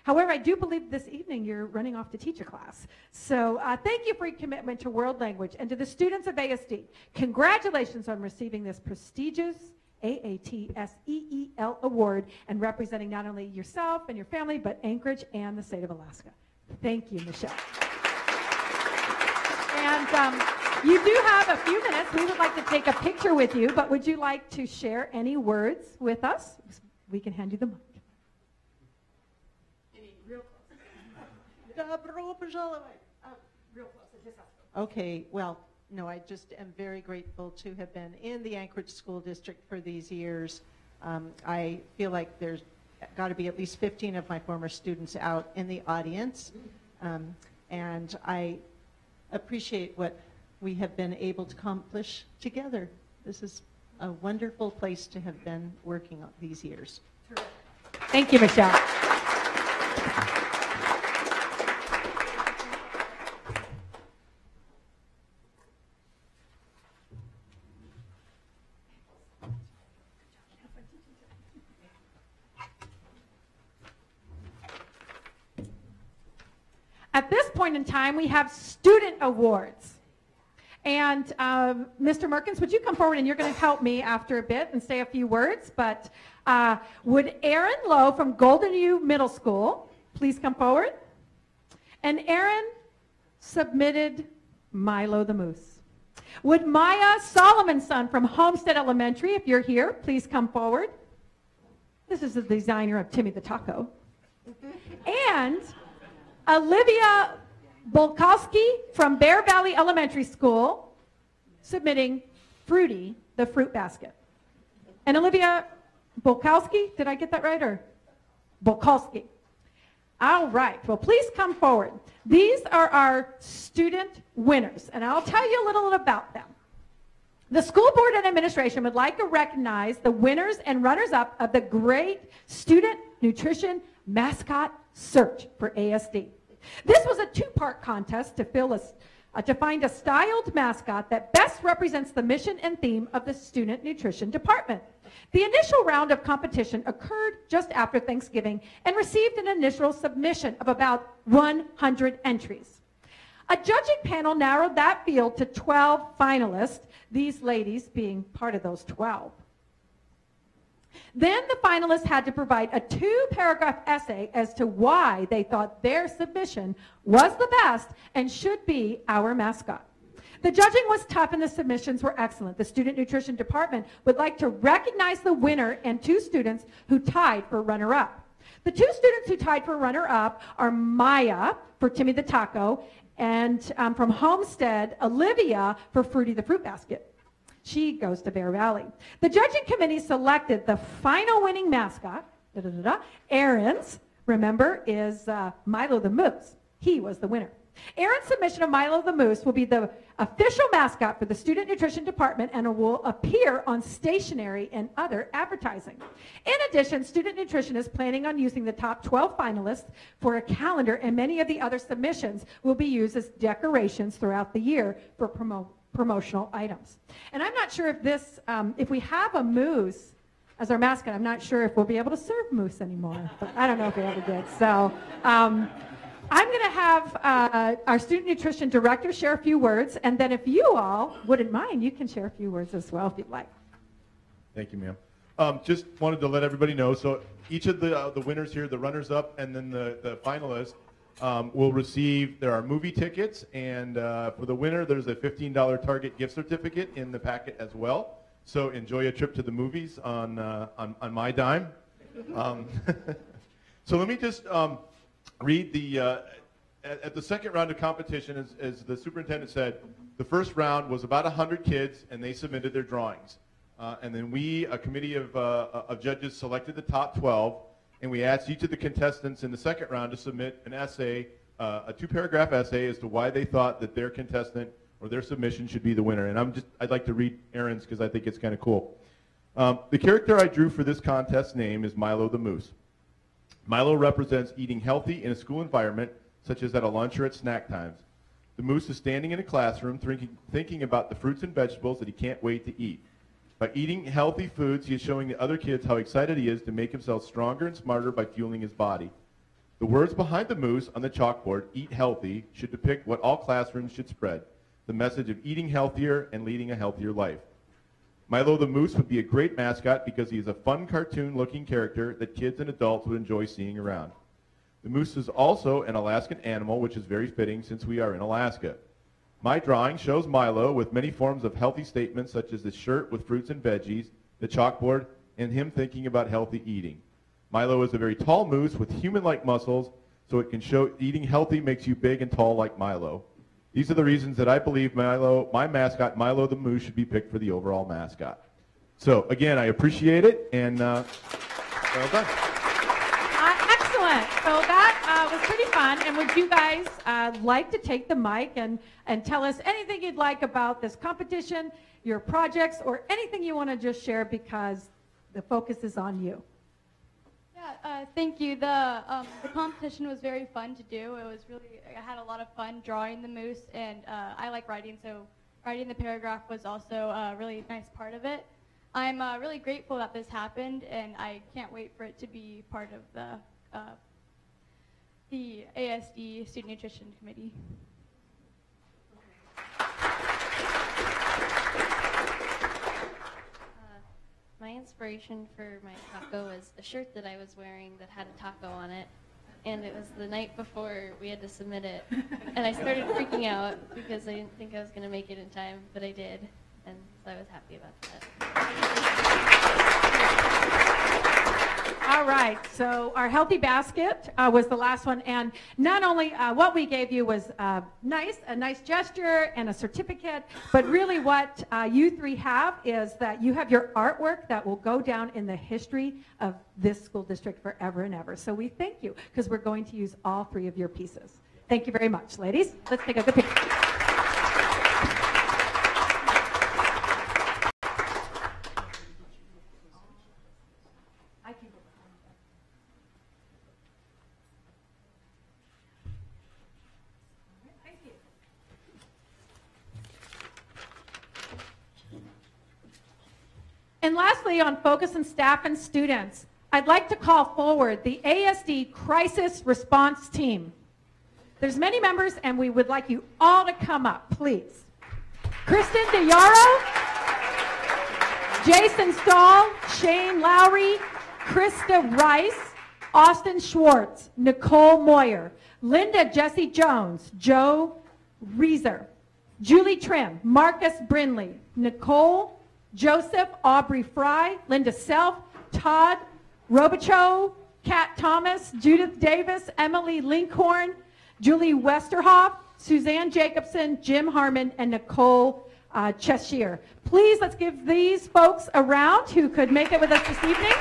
However, I do believe this evening you're running off to teach a class. So thank you for your commitment to world language. And to the students of ASD, congratulations on receiving this prestigious AATSEEL award and representing not only yourself and your family, but Anchorage and the state of Alaska. Thank you, Michelle. And you do have a few minutes. We would like to take a picture with you, but would you like to share any words with us? We can hand you the mic. Okay, well, no, I just am very grateful to have been in the Anchorage School District for these years. I feel like there's got to be at least 15 of my former students out in the audience, and I appreciate what we have been able to accomplish together. This is a wonderful place to have been working on these years. Thank you, Michelle. At this point in time, we have student awards. And Mr. Merkins, would you come forward, and you're going to help me after a bit and say a few words. But would Aaron Lowe from Golden U Middle School please come forward? And Aaron submitted Milo the Moose. Would Maya Solomonson from Homestead Elementary, if you're here, please come forward? This is the designer of Timmy the Taco. And Olivia Bolkowski from Bear Valley Elementary School, submitting Fruity the Fruit Basket. And Olivia Bolkowski, did I get that right, or Bolkowski? All right, well, please come forward. These are our student winners, and I'll tell you a little about them. The school board and administration would like to recognize the winners and runners-up of the Great Student Nutrition Mascot Search for ASD. This was a 2-part contest to find a styled mascot that best represents the mission and theme of the Student Nutrition Department. The initial round of competition occurred just after Thanksgiving and received an initial submission of about 100 entries. A judging panel narrowed that field to 12 finalists, these ladies being part of those 12. Then the finalists had to provide a 2-paragraph essay as to why they thought their submission was the best and should be our mascot. The judging was tough and the submissions were excellent. The Student Nutrition Department would like to recognize the winner and 2 students who tied for runner-up. The 2 students who tied for runner-up are Maya for Timmy the Taco and from Homestead, Olivia for Fruity the Fruit Basket. She goes to Bear Valley. The judging committee selected the final winning mascot, Aaron's, remember, is Milo the Moose. He was the winner. Aaron's submission of Milo the Moose will be the official mascot for the Student Nutrition Department and will appear on stationery and other advertising. In addition, Student Nutrition is planning on using the top 12 finalists for a calendar, and many of the other submissions will be used as decorations throughout the year for promotional items. And I'm not sure if this, if we have a moose as our mascot, I'm not sure if we'll be able to serve moose anymore, but I don't know if we ever did. So I'm going to have our Student Nutrition Director share a few words, and then if you all wouldn't mind, you can share a few words as well if you'd like. Thank you, ma'am. Just wanted to let everybody know, so each of the winners here, the runners-up and then the finalists, will receive, there are movie tickets, and for the winner, there's a $15 Target gift certificate in the packet as well. So enjoy a trip to the movies on my dime. So let me just read the, at the second round of competition, as the superintendent said, the first round was about 100 kids, and they submitted their drawings. And then we, a committee of judges, selected the top 12, and we asked each of the contestants in the second round to submit an essay, a 2-paragraph essay as to why they thought that their contestant or their submission should be the winner. And I'd like to read Aaron's because I think it's kind of cool. The character I drew for this contest's name is Milo the Moose. Milo represents eating healthy in a school environment, such as at a lunch or at snack times. The moose is standing in a classroom thinking about the fruits and vegetables that he can't wait to eat. By eating healthy foods, he is showing the other kids how excited he is to make himself stronger and smarter by fueling his body. The words behind the moose on the chalkboard, "Eat healthy," should depict what all classrooms should spread, the message of eating healthier and leading a healthier life. Milo the Moose would be a great mascot because he is a fun cartoon-looking character that kids and adults would enjoy seeing around. The moose is also an Alaskan animal, which is very fitting since we are in Alaska. My drawing shows Milo with many forms of healthy statements such as the shirt with fruits and veggies, the chalkboard, and him thinking about healthy eating. Milo is a very tall moose with human-like muscles, so it can show eating healthy makes you big and tall like Milo. These are the reasons that I believe Milo, my mascot, Milo the Moose, should be picked for the overall mascot. So, again, I appreciate it, and well done. Excellent. So that was pretty fun. And would you guys like to take the mic and tell us anything you'd like about this competition, your projects, or anything you want to just share because the focus is on you? Yeah, thank you. The competition was very fun to do. It was really, I had a lot of fun drawing the moose, and I like writing, so writing the paragraph was also a really nice part of it. I'm really grateful that this happened, and I can't wait for it to be part of the ASD Student Nutrition Committee. My inspiration for my taco was a shirt that I was wearing that had a taco on it, and it was the night before we had to submit it, and I started freaking out because I didn't think I was going to make it in time, but I did, and so I was happy about that. All right, so our healthy basket was the last one, and not only what we gave you was a nice gesture and a certificate, but really what you three have is that you have your artwork that will go down in the history of this school district forever and ever. So we thank you because we're going to use all three of your pieces. Thank you very much, ladies. Let's take a good picture. And lastly, on focus on staff and students, I'd like to call forward the ASD Crisis Response Team. There's many members, and we would like you all to come up, please. Kristen DeYaro, Jason Stahl, Shane Lowry, Krista Rice, Austin Schwartz, Nicole Moyer, Linda Jessie Jones, Joe Reeser, Julie Trim, Marcus Brindley, Nicole Joseph, Aubrey Fry, Linda Self, Todd Robichaud, Kat Thomas, Judith Davis, Emily Linkhorn, Julie Westerhoff, Suzanne Jacobson, Jim Harmon, and Nicole Cheshire. Please, let's give these folks a round who could make it with us this evening.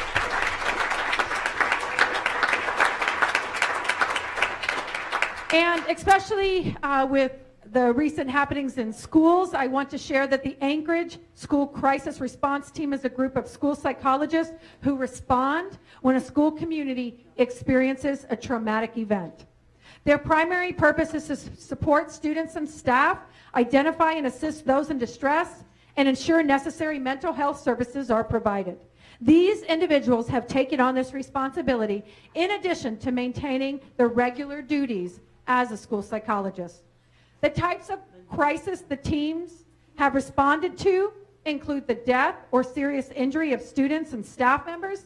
And especially with the recent happenings in schools, I want to share that the Anchorage School Crisis Response Team is a group of school psychologists who respond when a school community experiences a traumatic event. Their primary purpose is to support students and staff, identify and assist those in distress, and ensure necessary mental health services are provided. These individuals have taken on this responsibility in addition to maintaining their regular duties as a school psychologist. The types of crisis the teams have responded to include the death or serious injury of students and staff members,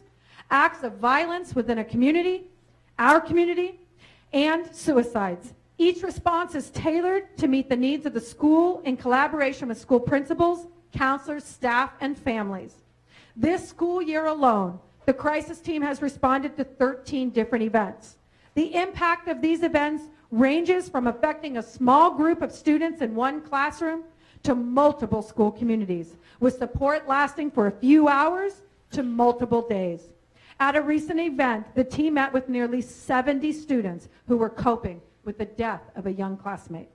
acts of violence within a community, our community, and suicides. Each response is tailored to meet the needs of the school in collaboration with school principals, counselors, staff, and families. This school year alone, the crisis team has responded to 13 different events. The impact of these events ranges from affecting a small group of students in one classroom to multiple school communities, with support lasting for a few hours to multiple days. At a recent event, the team met with nearly 70 students who were coping with the death of a young classmate.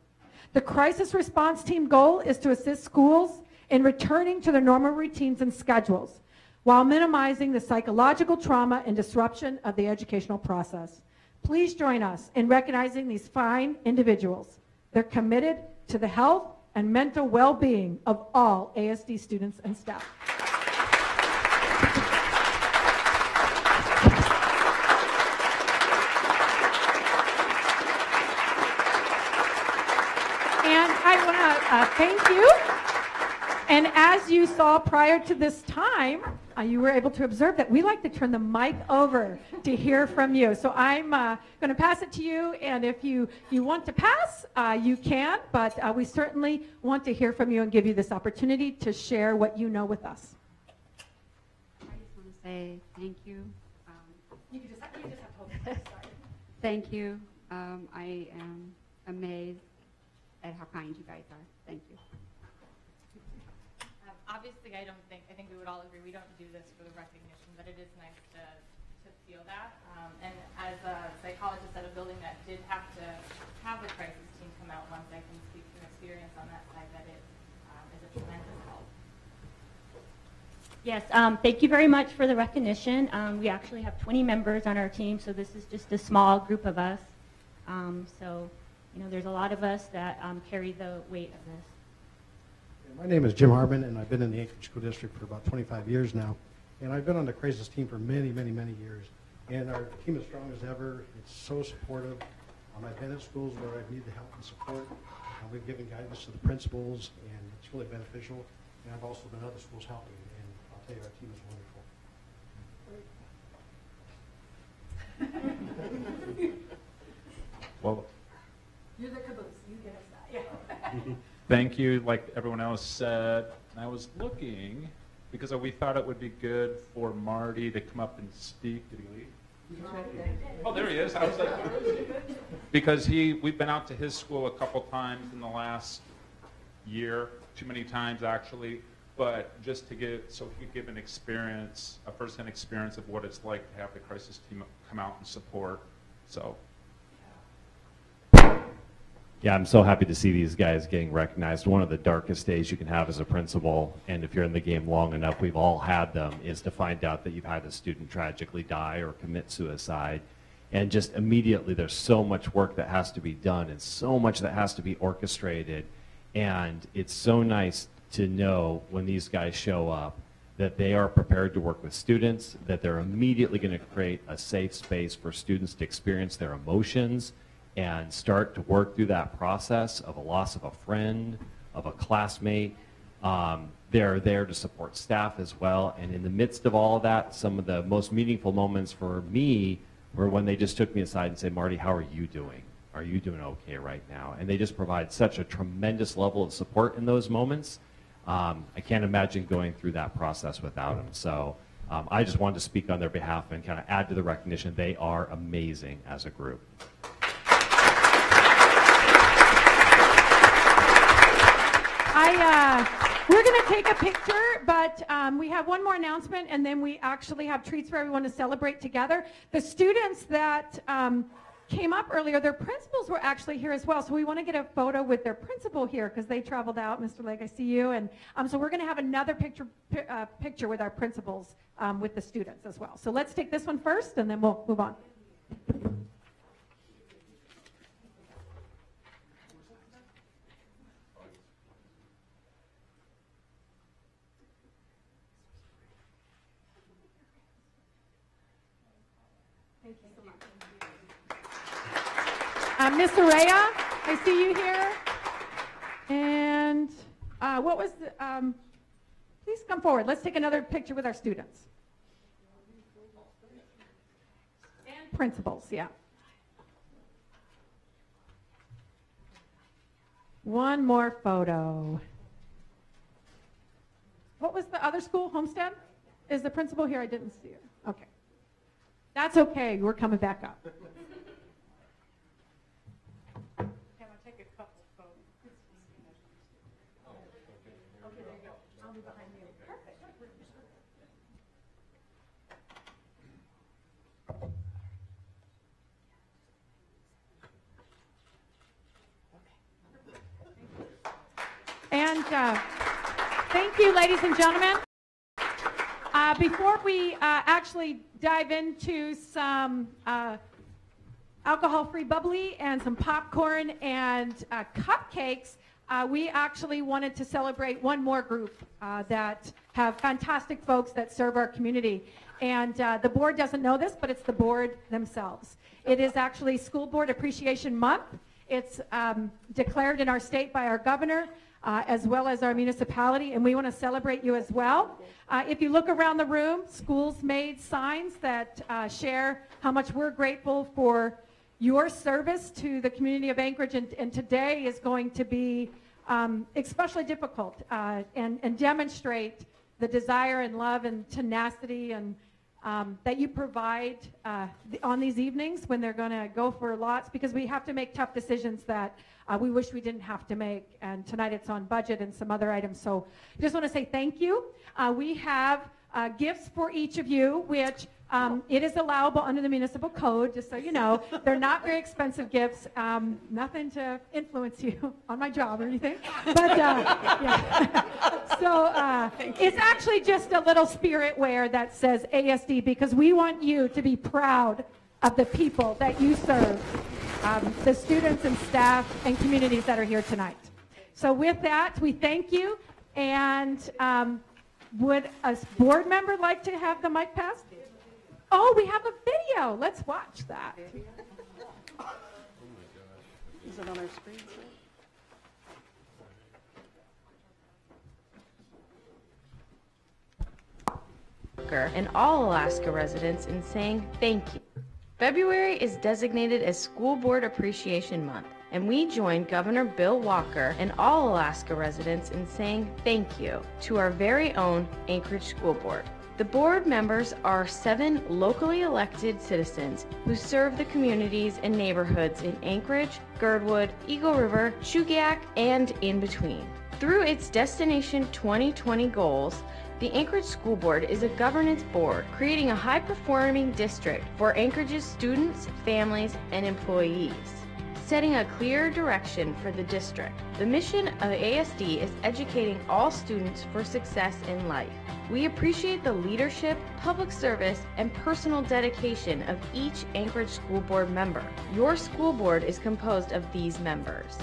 The crisis response team goal is to assist schools in returning to their normal routines and schedules while minimizing the psychological trauma and disruption of the educational process. Please join us in recognizing these fine individuals. They're committed to the health and mental well-being of all ASD students and staff. And I want to thank you. And as you saw prior to this time, you were able to observe that we like to turn the mic over to hear from you. So I'm going to pass it to you, and if you want to pass, you can, but we certainly want to hear from you and give you this opportunity to share what you know with us. I just want to say thank you. You just have to hold it. Sorry. Thank you. I am amazed at how kind you guys are. Thank you. Obviously, I think we would all agree we don't do this for the recognition, but it is nice to feel that. And as a psychologist at a building that did have to have the crisis team come out once, I can speak from experience on that side that it is a tremendous help. Yes, thank you very much for the recognition. We actually have 20 members on our team, so this is just a small group of us. So, you know, there's a lot of us that carry the weight of this. My name is Jim Harmon, and I've been in the Anchorage School District for about 25 years now. And I've been on the crisis team for many, many, many years. And our team is strong as ever. It's so supportive. I've been at schools where I've needed the help and support. We've given guidance to the principals, and it's really beneficial. And I've also been at other schools helping, and I'll tell you, our team is wonderful. Well, You're the caboose. You get us that. Yeah. thank you. Like everyone else said, I was looking because we thought it would be good for Marty to come up and speak. Did he leave? Oh, there he is. I was like, because we've been out to his school a couple times in the last year, too many times actually, but just to so he could give an experience, a first-hand experience of what it's like to have the crisis team come out and support. So. Yeah, I'm so happy to see these guys getting recognized. One of the darkest days you can have as a principal, and if you're in the game long enough, we've all had them, is to find out that you've had a student tragically die or commit suicide. And just immediately there's so much work that has to be done and so much that has to be orchestrated. And it's so nice to know when these guys show up that they are prepared to work with students, that they're immediately going to create a safe space for students to experience their emotions and start to work through that process of a loss of a friend, of a classmate. They're there to support staff as well. And in the midst of all of that, some of the most meaningful moments for me were when they just took me aside and said, Marty, how are you doing? Are you doing okay right now? And they just provide such a tremendous level of support in those moments. I can't imagine going through that process without them. So I just wanted to speak on their behalf and kind of add to the recognition. They are amazing as a group. We're going to take a picture, but we have one more announcement, and then we actually have treats for everyone to celebrate together. The students that came up earlier, their principals were actually here as well. So we want to get a photo with their principal here because they traveled out. Mr. Legg, I see you. And so we're going to have another picture with our principals with the students as well. So let's take this one first, and then we'll move on. Miss Araya, I see you here. And what was the, please come forward. Let's take another picture with our students. And principals, yeah. One more photo. What was the other school, Homestead? Is the principal here? I didn't see her. Okay. That's okay. We're coming back up. And thank you, ladies and gentlemen. Before we actually dive into some alcohol-free bubbly and some popcorn and cupcakes, we actually wanted to celebrate one more group that have fantastic folks that serve our community. And the board doesn't know this, but it's the board themselves. It is actually School Board Appreciation Month. It's declared in our state by our governor, as well as our municipality, and we want to celebrate you as well. If you look around the room, schools made signs that share how much we're grateful for your service to the community of Anchorage, and today is going to be especially difficult and demonstrate the desire and love and tenacity and that you provide on these evenings when they're going to go for lots, because we have to make tough decisions that we wish we didn't have to make, and tonight it's on budget and some other items. So just want to say thank you. We have gifts for each of you, which it is allowable under the municipal code, just so you know. They're not very expensive gifts, nothing to influence you on my job or anything. But yeah. So it's actually just a little spirit wear that says ASD, because we want you to be proud of the people that you serve, the students and staff and communities that are here tonight. So with that, we thank you. And would a board member like to have the mic passed? Oh, we have a video. Let's watch that. Is it on our screen? And all Alaska residents in saying thank you. February is designated as School Board Appreciation Month, and we join Governor Bill Walker and all Alaska residents in saying thank you to our very own Anchorage School Board. The board members are 7 locally elected citizens who serve the communities and neighborhoods in Anchorage, Girdwood, Eagle River, Chugach, and in between. Through its Destination 2020 goals, the Anchorage School Board is a governance board creating a high-performing district for Anchorage's students, families, and employees, setting a clear direction for the district. The mission of ASD is educating all students for success in life. We appreciate the leadership, public service, and personal dedication of each Anchorage School Board member. Your school board is composed of these members.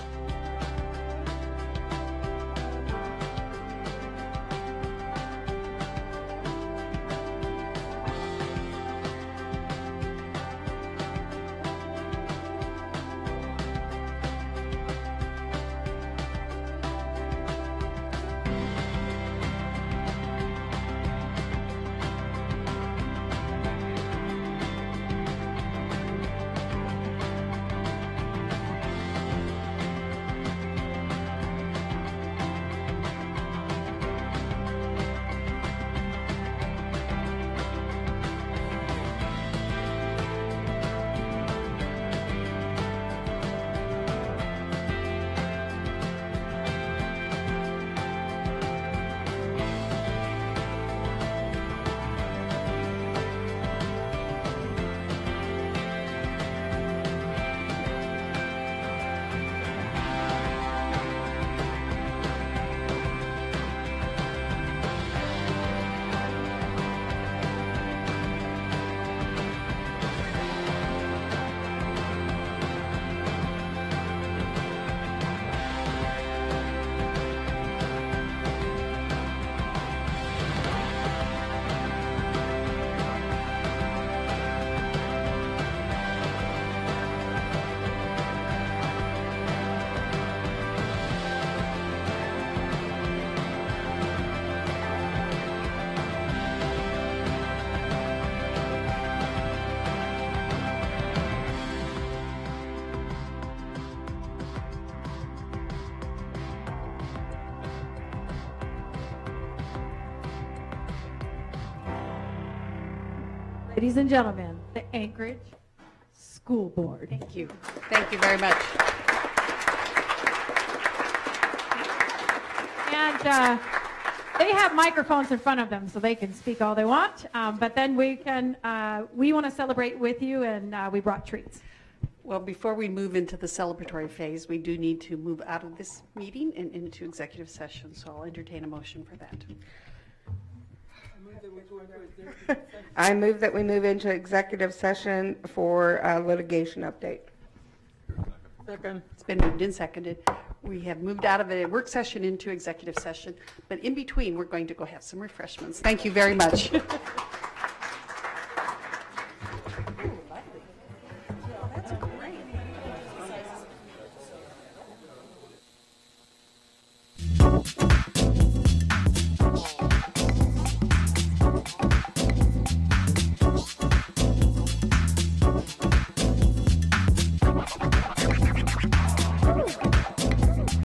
Ladies and gentlemen, the Anchorage School Board. Thank you. Thank you very much. And they have microphones in front of them so they can speak all they want. But then we want to celebrate with you, and we brought treats. Well, before we move into the celebratory phase, we do need to move out of this meeting and into executive session, so I'll entertain a motion for that. I move that we move into executive session for litigation update. Second. It's been moved and seconded. We have moved out of a work session into executive session, but in between, we're going to go have some refreshments. Thank you very much. That's great.